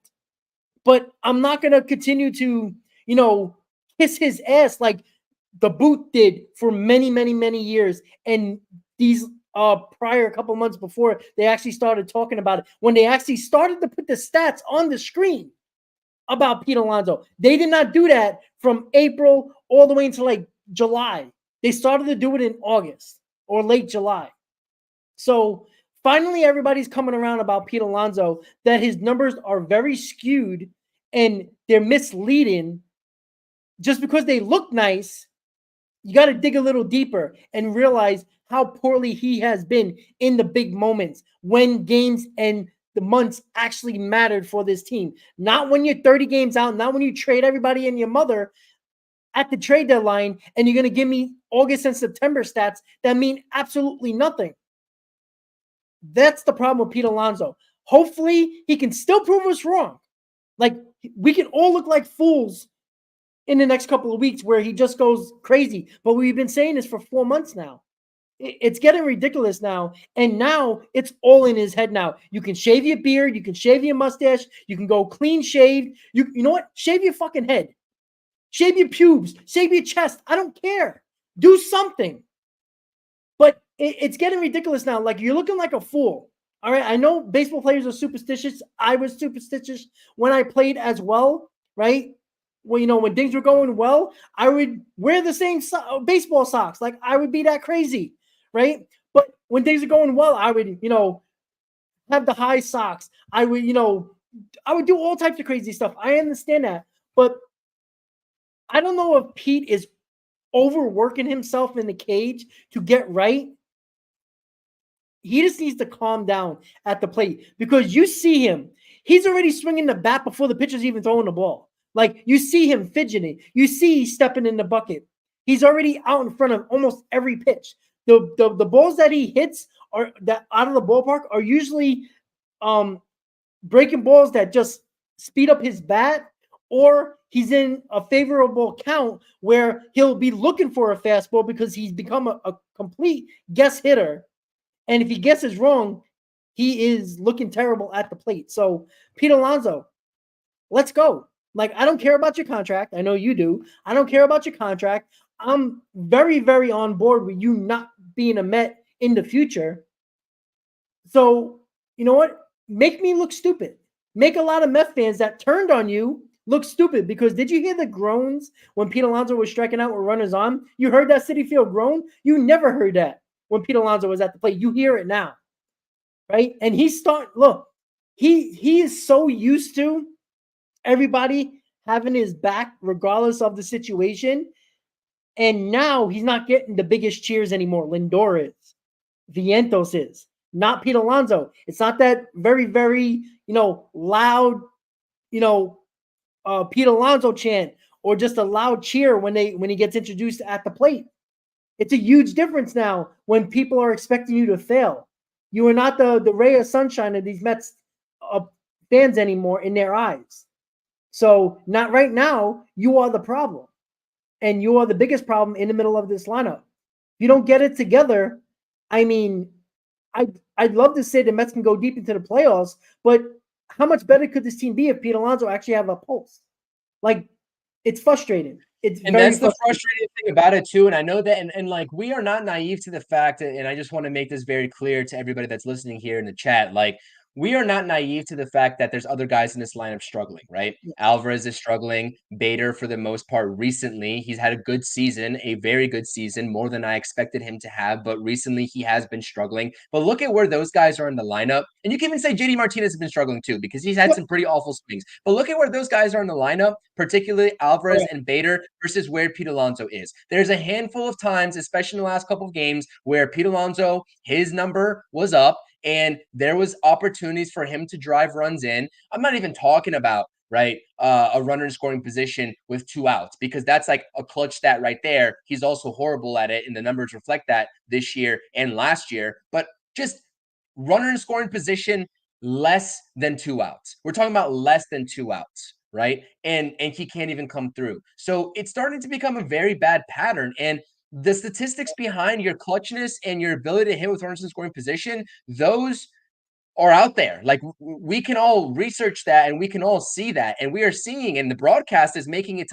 [SPEAKER 3] But I'm not going to continue to, kiss his ass like the booth did for many, many, many years. And these prior couple months before they actually started talking about it, when they actually started to put the stats on the screen about Pete Alonso. They did not do that from April all the way until like July. They started to do it in August or late July. So finally, everybody's coming around about Pete Alonso, that his numbers are very skewed and they're misleading. Just because they look nice, you got to dig a little deeper and realize how poorly he has been in the big moments when games and the months actually mattered for this team. Not when you're 30 games out, not when you trade everybody and your mother at the trade deadline and you're going to give me August and September stats that mean absolutely nothing. That's the problem with Pete Alonso. Hopefully, he can still prove us wrong. Like, we can all look like fools in the next couple of weeks where he just goes crazy. But we've been saying this for 4 months now. It's getting ridiculous now. And now it's all in his head now. You can shave your beard. You can shave your mustache. You can go clean shaved. You know what? Shave your fucking head. Shave your pubes. Shave your chest. I don't care. Do something. But it's getting ridiculous now. Like, you're looking like a fool. All right? I know baseball players are superstitious. I was superstitious when I played as well, right? Well, when things were going well, I would wear the same baseball socks. Like, I would be that crazy, right? But when things are going well, I would, have the high socks. I would, I would do all types of crazy stuff. I understand that. But I don't know if Pete is overworking himself in the cage to get right. He just needs to calm down at the plate, because you see him. He's already swinging the bat before the pitcher's even throwing the ball. Like, you see him fidgeting. You see he's stepping in the bucket. He's already out in front of almost every pitch. The balls that he hits are that out of the ballpark are usually breaking balls that just speed up his bat, or he's in a favorable count where he'll be looking for a fastball because he's become a complete guess hitter. And if he guesses wrong, he is looking terrible at the plate. So, Pete Alonso, let's go. Like, I don't care about your contract. I know you do. I don't care about your contract. I'm very, very on board with you not being a Met in the future. So, you know what? Make me look stupid. Make a lot of Met fans that turned on you look stupid, because did you hear the groans when Pete Alonso was striking out with runners on? You heard that Citi Field groan? You never heard that when Pete Alonso was at the plate. You hear it now, right? And he's look, he is so used to everybody having his back regardless of the situation. And now he's not getting the biggest cheers anymore. Lindor is. Vientos is. Not Pete Alonso. It's not that very, very, loud, Pete Alonso chant, or just a loud cheer when he gets introduced at the plate. It's a huge difference now when people are expecting you to fail. You are not the ray of sunshine of these Mets fans anymore in their eyes. So not right now. You are the problem, and you are the biggest problem in the middle of this lineup. If you don't get it together, I mean, I'd love to say the Mets can go deep into the playoffs, but how much better could this team be if Pete Alonso actually have a pulse? Like, it's frustrating.
[SPEAKER 4] And that's the frustrating thing about it too. And I know that, and like, we are not naive to the fact, and I just want to make this very clear to everybody that's listening here in the chat. Like, we are not naive to the fact that there's other guys in this lineup struggling, right?
[SPEAKER 3] Yeah.
[SPEAKER 4] Alvarez is struggling. Bader, for the most part, recently, he's had a good season, a very good season, more than I expected him to have. But recently, he has been struggling. But look at where those guys are in the lineup. And you can even say JD Martinez has been struggling too, because he's had some pretty awful swings. But look at where those guys are in the lineup, particularly Alvarez and Bader, versus where Pete Alonso is. There's a handful of times, especially in the last couple of games, where Pete Alonso, his number was up, and there was opportunities for him to drive runs in. I'm not even talking about, right, a runner in scoring position with 2 outs, because that's like a clutch stat right there. He's also horrible at it, and the numbers reflect that this year and last year. But just runner in scoring position, less than 2 outs. We're talking about less than 2 outs, right? And he can't even come through. So it's starting to become a very bad pattern. And the statistics behind your clutchness and your ability to hit with runners in scoring position, those are out there. Like, we can all research that, and we can all see that, and we are seeing, and the broadcast is making it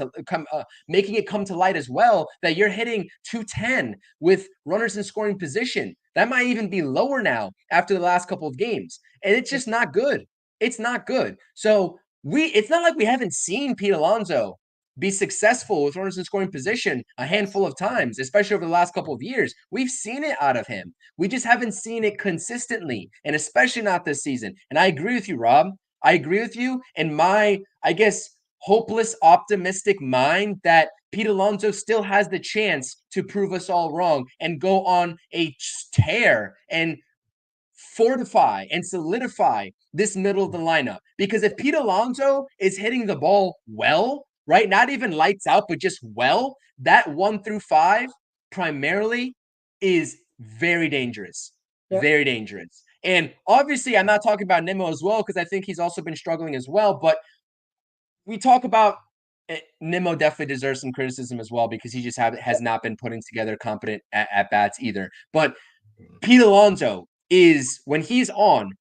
[SPEAKER 4] come to light as well, that you're hitting 210 with runners in scoring position. That might even be lower now after the last couple of games, and it's just not good. It's not good. So it's not like we haven't seen Pete Alonso be successful with runners in scoring position a handful of times, especially over the last couple of years. We've seen it out of him. We just haven't seen it consistently, and especially not this season. And I agree with you, Rob. I agree with you in my, I guess, hopeless, optimistic mind that Pete Alonso still has the chance to prove us all wrong and go on a tear and fortify and solidify this middle of the lineup. Because if Pete Alonso is hitting the ball well, right, not even lights out, but just well, that 1 through 5 primarily is very dangerous. Yep. Very dangerous. And obviously, I'm not talking about Nimmo as well, because I think he's also been struggling as well. But we talk about Nimmo definitely deserves some criticism as well, because he just has not been putting together competent at bats either. But Pete Alonso is, when he's on,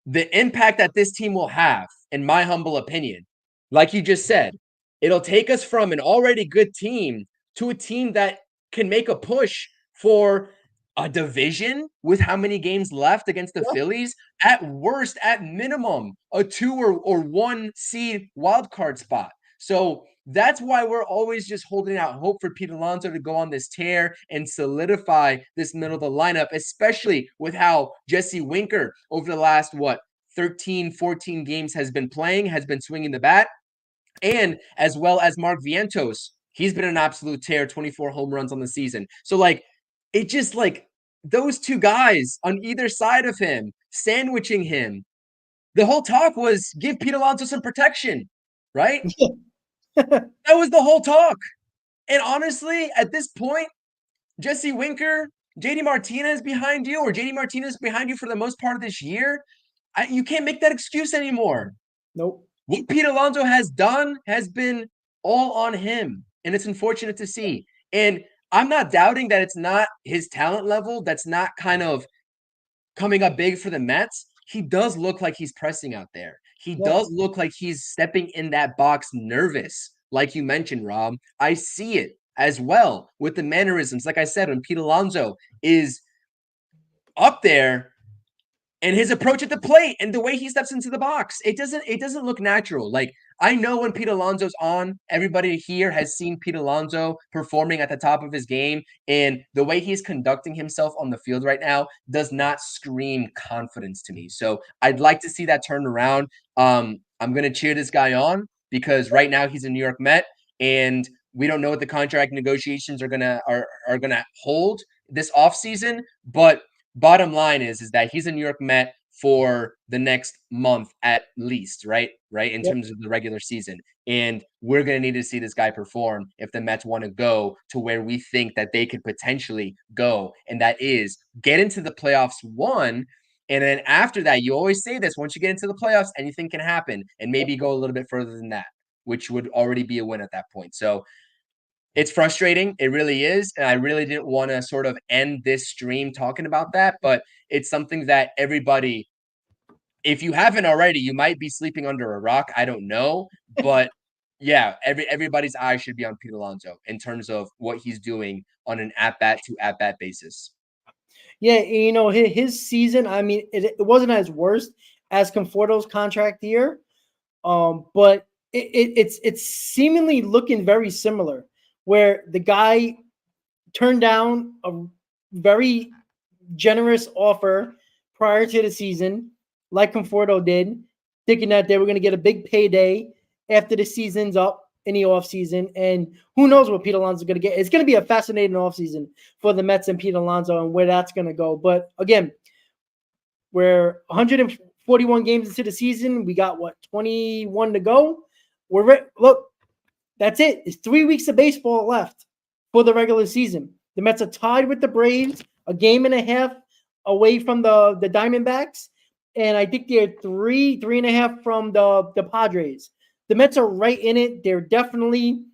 [SPEAKER 4] the impact that this team will have, in my humble opinion, like you just said, it'll take us from an already good team to a team that can make a push for a division with how many games left against the Phillies. At worst, at minimum, a 2 or 1 seed wild card spot. So that's why we're always just holding out hope for Pete Alonso to go on this tear and solidify this middle of the lineup, especially with how Jesse Winker over the last, 13, 14 games has been playing, has been swinging the bat, and as well as Mark Vientos. He's been an absolute tear, 24 home runs on the season. So, it just, those 2 guys on either side of him, sandwiching him, the whole talk was give Pete Alonso some protection, right? That was the whole talk. And honestly, at this point, Jesse Winker, JD Martinez behind you, or JD Martinez behind you for the most part of this year, you can't make that excuse anymore.
[SPEAKER 3] Nope.
[SPEAKER 4] what Pete Alonso has done has been all on him, and it's unfortunate to see. And I'm not doubting that it's not his talent level that's not kind of coming up big for the Mets. He does look like he's pressing out there. He does look like he's stepping in that box nervous, like you mentioned, Rob. I see it as well with the mannerisms. Like I said, when Pete Alonso is up there, and his approach at the plate and the way he steps into the box, it doesn't look natural. Like, I know when Pete Alonso's on, everybody here has seen Pete Alonso performing at the top of his game, and the way he's conducting himself on the field right now does not scream confidence to me. So I'd like to see that turn around. I'm gonna cheer this guy on because right now he's a New York Met, and we don't know what the contract negotiations are gonna hold this offseason, but bottom line is that he's a New York Met for the next month at least, right? In terms of the regular season. And we're going to need to see this guy perform if the Mets want to go to where we think that they could potentially go. And that is get into the playoffs, one. And then after that, you always say this, once you get into the playoffs, anything can happen, and maybe go a little bit further than that, which would already be a win at that point. So it's frustrating. It really is. And I really didn't want to sort of end this stream talking about that, but it's something that everybody, if you haven't already, you might be sleeping under a rock. I don't know. But yeah, everybody's eyes should be on Pete Alonso in terms of what he's doing on an at-bat to at-bat basis.
[SPEAKER 3] Yeah, you know, his season, I mean, it wasn't as worse as Conforto's contract year, but it's seemingly looking very similar, where the guy turned down a very generous offer prior to the season, like Conforto did, thinking that they were going to get a big payday after the season's up in the offseason. And who knows what Pete Alonso is going to get. It's going to be a fascinating offseason for the Mets and Pete Alonso and where that's going to go. But again, we're 141 games into the season. We got, 21 to go? Look, that's it. It's 3 weeks of baseball left for the regular season. The Mets are tied with the Braves, a game and a half away from the Diamondbacks, and I think they're three and a half from the Padres. The Mets are right in it. They're definitely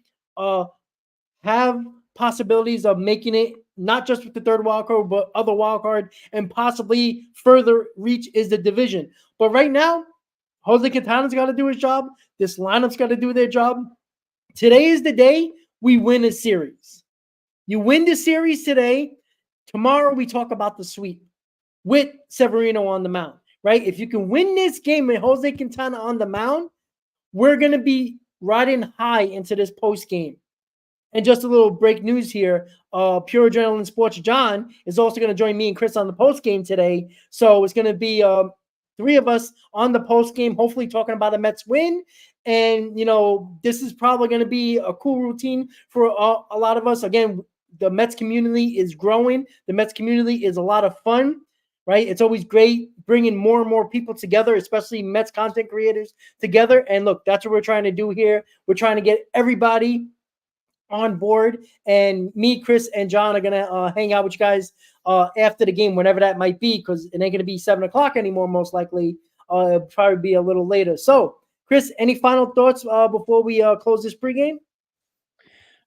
[SPEAKER 3] have possibilities of making it, not just with the third wild card, but other wild card, and possibly further reach is the division. But right now, Jose Quintana's got to do his job. This lineup's got to do their job. Today is the day we win a series. You win the series today. Tomorrow we talk about the sweep with Severino on the mound, right? If you can win this game with Jose Quintana on the mound, we're going to be riding high into this post game. And just a little break news here. Pure Adrenaline Sports John is also going to join me and Chris on the post game today. So it's going to be three of us on the post game, hopefully talking about a Mets win. And, you know, this is probably going to be a cool routine for a lot of us. Again, the Mets community is growing. The Mets community is a lot of fun, right? It's always great bringing more and more people together, especially Mets content creators together. And look, that's what we're trying to do here. We're trying to get everybody on board. And me, Chris, and John are going to hang out with you guys after the game, whenever that might be, because it ain't going to be 7 o'clock anymore, most likely. It'll probably be a little later. So, Chris, any final thoughts before we close this pregame?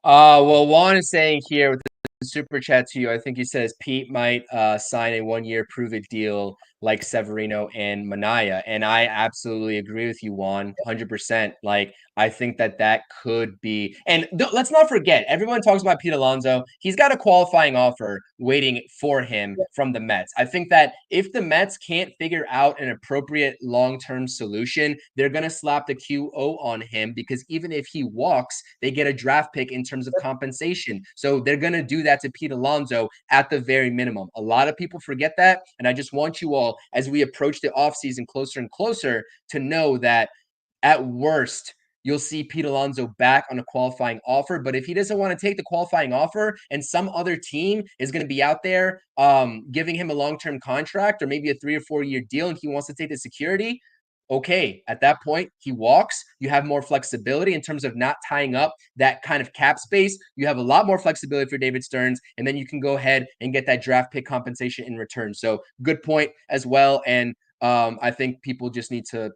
[SPEAKER 4] Well, Juan is saying here with the super chat to you, I think he says Pete might sign a 1-year prove-it deal like Severino and Manaya. And I absolutely agree with you, Juan, 100%. Like, I think that could be. And let's not forget, everyone talks about Pete Alonso. He's got a qualifying offer waiting for him from the Mets. I think that if the Mets can't figure out an appropriate long-term solution, they're going to slap the QO on him, because even if he walks, they get a draft pick in terms of compensation. So they're going to do that to Pete Alonso at the very minimum. A lot of people forget that. And I just want you all, as we approach the offseason closer and closer, to know that at worst, you'll see Pete Alonso back on a qualifying offer. But if he doesn't want to take the qualifying offer and some other team is going to be out there giving him a long-term contract or maybe a 3 or 4 year deal, and he wants to take the security, okay, at that point, he walks. You have more flexibility in terms of not tying up that kind of cap space. You have a lot more flexibility for David Stearns, and then you can go ahead and get that draft pick compensation in return. So good point as well. And I think people just need to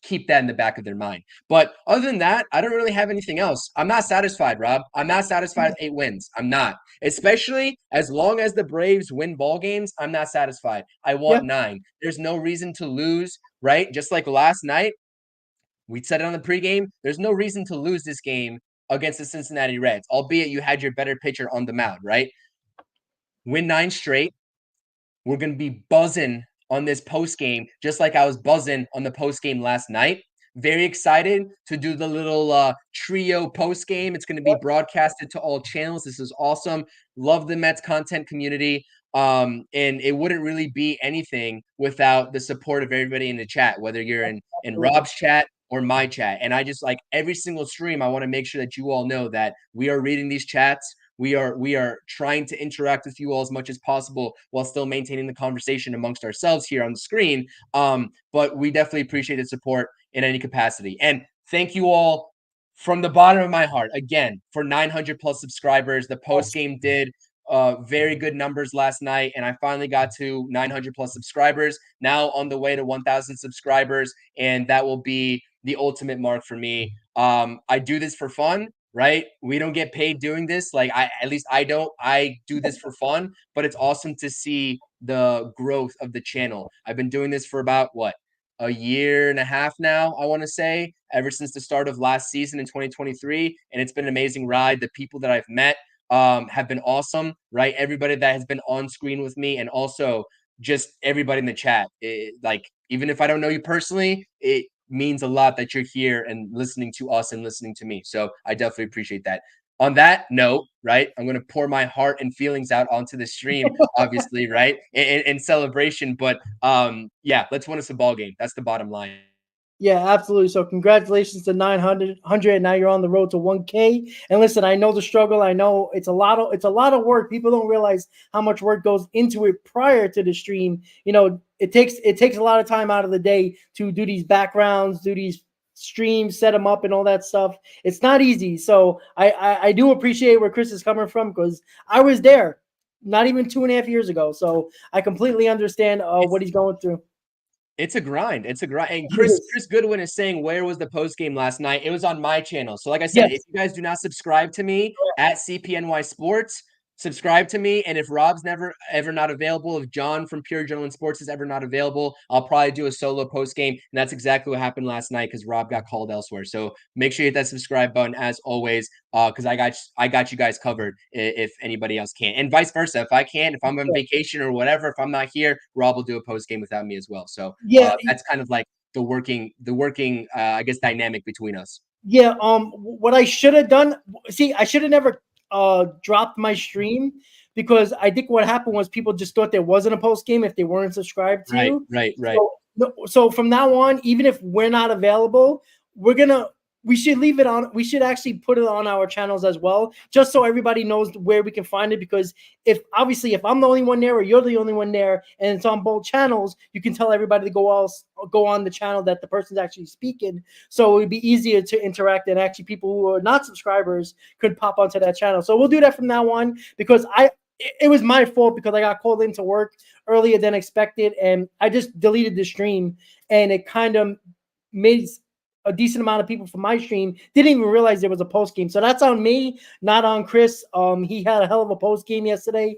[SPEAKER 4] keep that in the back of their mind. But other than that, I don't really have anything else. I'm not satisfied, Rob. I'm not satisfied with 8 wins. I'm not. Especially as long as the Braves win ball games, I'm not satisfied. I want 9. There's no reason to lose, right? Just like last night, we said it on the pregame. There's no reason to lose this game against the Cincinnati Reds, albeit you had your better pitcher on the mound, right? Win 9 straight. We're going to be buzzing on this post game, just like I was buzzing on the post game last night. Very excited to do the little trio post game. It's going to be broadcasted to all channels. This is awesome. Love the Mets content community. And it wouldn't really be anything without the support of everybody in the chat, whether you're in Rob's chat or my chat. And I just like every single stream, I want to make sure that you all know that we are reading these chats. We are trying to interact with you all as much as possible while still maintaining the conversation amongst ourselves here on the screen. But we definitely appreciate the support in any capacity. And thank you all from the bottom of my heart, again, for 900 plus subscribers. The post game did very good numbers last night, and I finally got to 900 plus subscribers. Now on the way to 1,000 subscribers, and that will be the ultimate mark for me. I do this for fun. Right? We don't get paid doing this. Like at least I don't. I do this for fun, but it's awesome to see the growth of the channel. I've been doing this for about a year and a half now, I want to say, ever since the start of last season in 2023, and it's been an amazing ride. The people that I've met have been awesome, right? Everybody that has been on screen with me, and also just everybody in the chat. Like even if I don't know you personally, it means a lot that you're here and listening to us and listening to me. So I definitely appreciate that. On that note, right, I'm going to pour my heart and feelings out onto the stream, obviously, right, in celebration. But yeah, let's win us a ball game. That's the bottom line.
[SPEAKER 3] Yeah, absolutely. So congratulations to 900. Now you're on the road to 1K. And listen, I know the struggle. I know it's a lot of work. People don't realize how much work goes into it prior to the stream. You know, it takes a lot of time out of the day to do these backgrounds, do these streams, set them up and all that stuff. It's not easy. So I do appreciate where Chris is coming from, because I was there not even 2.5 years ago. So I completely understand what he's going through.
[SPEAKER 4] It's a grind. It's a grind. And Chris Goodwin is saying, where was the post game last night? It was on my channel. So like I said, if you guys do not subscribe to me at CPNYSports, subscribe to me. And if Rob's ever not available, if John from Pure Adrenaline Sports is ever not available, I'll probably do a solo post game. And that's exactly what happened last night, because Rob got called elsewhere. So make sure you hit that subscribe button as always, because I got you guys covered if anybody else can't, and vice versa. If I can't, if I'm on vacation or whatever, if I'm not here, Rob will do a post game without me as well. So that's kind of like the working I guess dynamic between us.
[SPEAKER 3] Yeah. What I should have done, I should have never dropped my stream, because I think what happened was people just thought there wasn't a post game if they weren't subscribed to you.
[SPEAKER 4] Right.
[SPEAKER 3] So from now on, even if we're not available, we should leave it on. We should actually put it on our channels as well, just so everybody knows where we can find it. Because if I'm the only one there, or you're the only one there, and it's on both channels, you can tell everybody to go on the channel that the person's actually speaking. So it would be easier to interact, and actually people who are not subscribers could pop onto that channel. So we'll do that from now on, because it was my fault, because I got called into work earlier than expected, and I just deleted the stream, and it kind of made a decent amount of people from my stream didn't even realize there was a post game. So that's on me, not on Chris. He had a hell of a post game yesterday.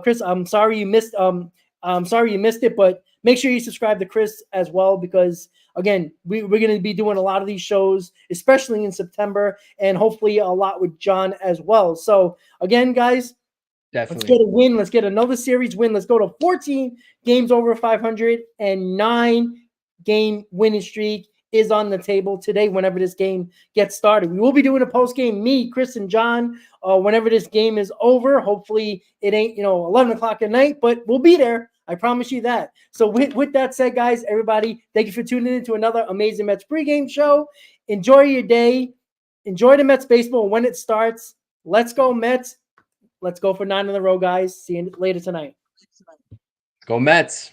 [SPEAKER 3] Chris, I'm sorry you missed it, but make sure you subscribe to Chris as well, because again, we're going to be doing a lot of these shows, especially in September, and hopefully a lot with John as well. So again, guys, Let's get a win. Let's get another series win. Let's go to 14 games over 500, and 9-game winning streak is on the table today whenever this game gets started. We will be doing a post game, me, Chris, and John, whenever this game is over. Hopefully it ain't 11 o'clock at night, but we'll be there. I promise you that. So with that said, guys, everybody, thank you for tuning in to another amazing Mets pregame show. Enjoy your day. Enjoy the Mets baseball when it starts. Let's go Mets. Let's go for 9 in a row, guys. See you later tonight.
[SPEAKER 4] Go Mets.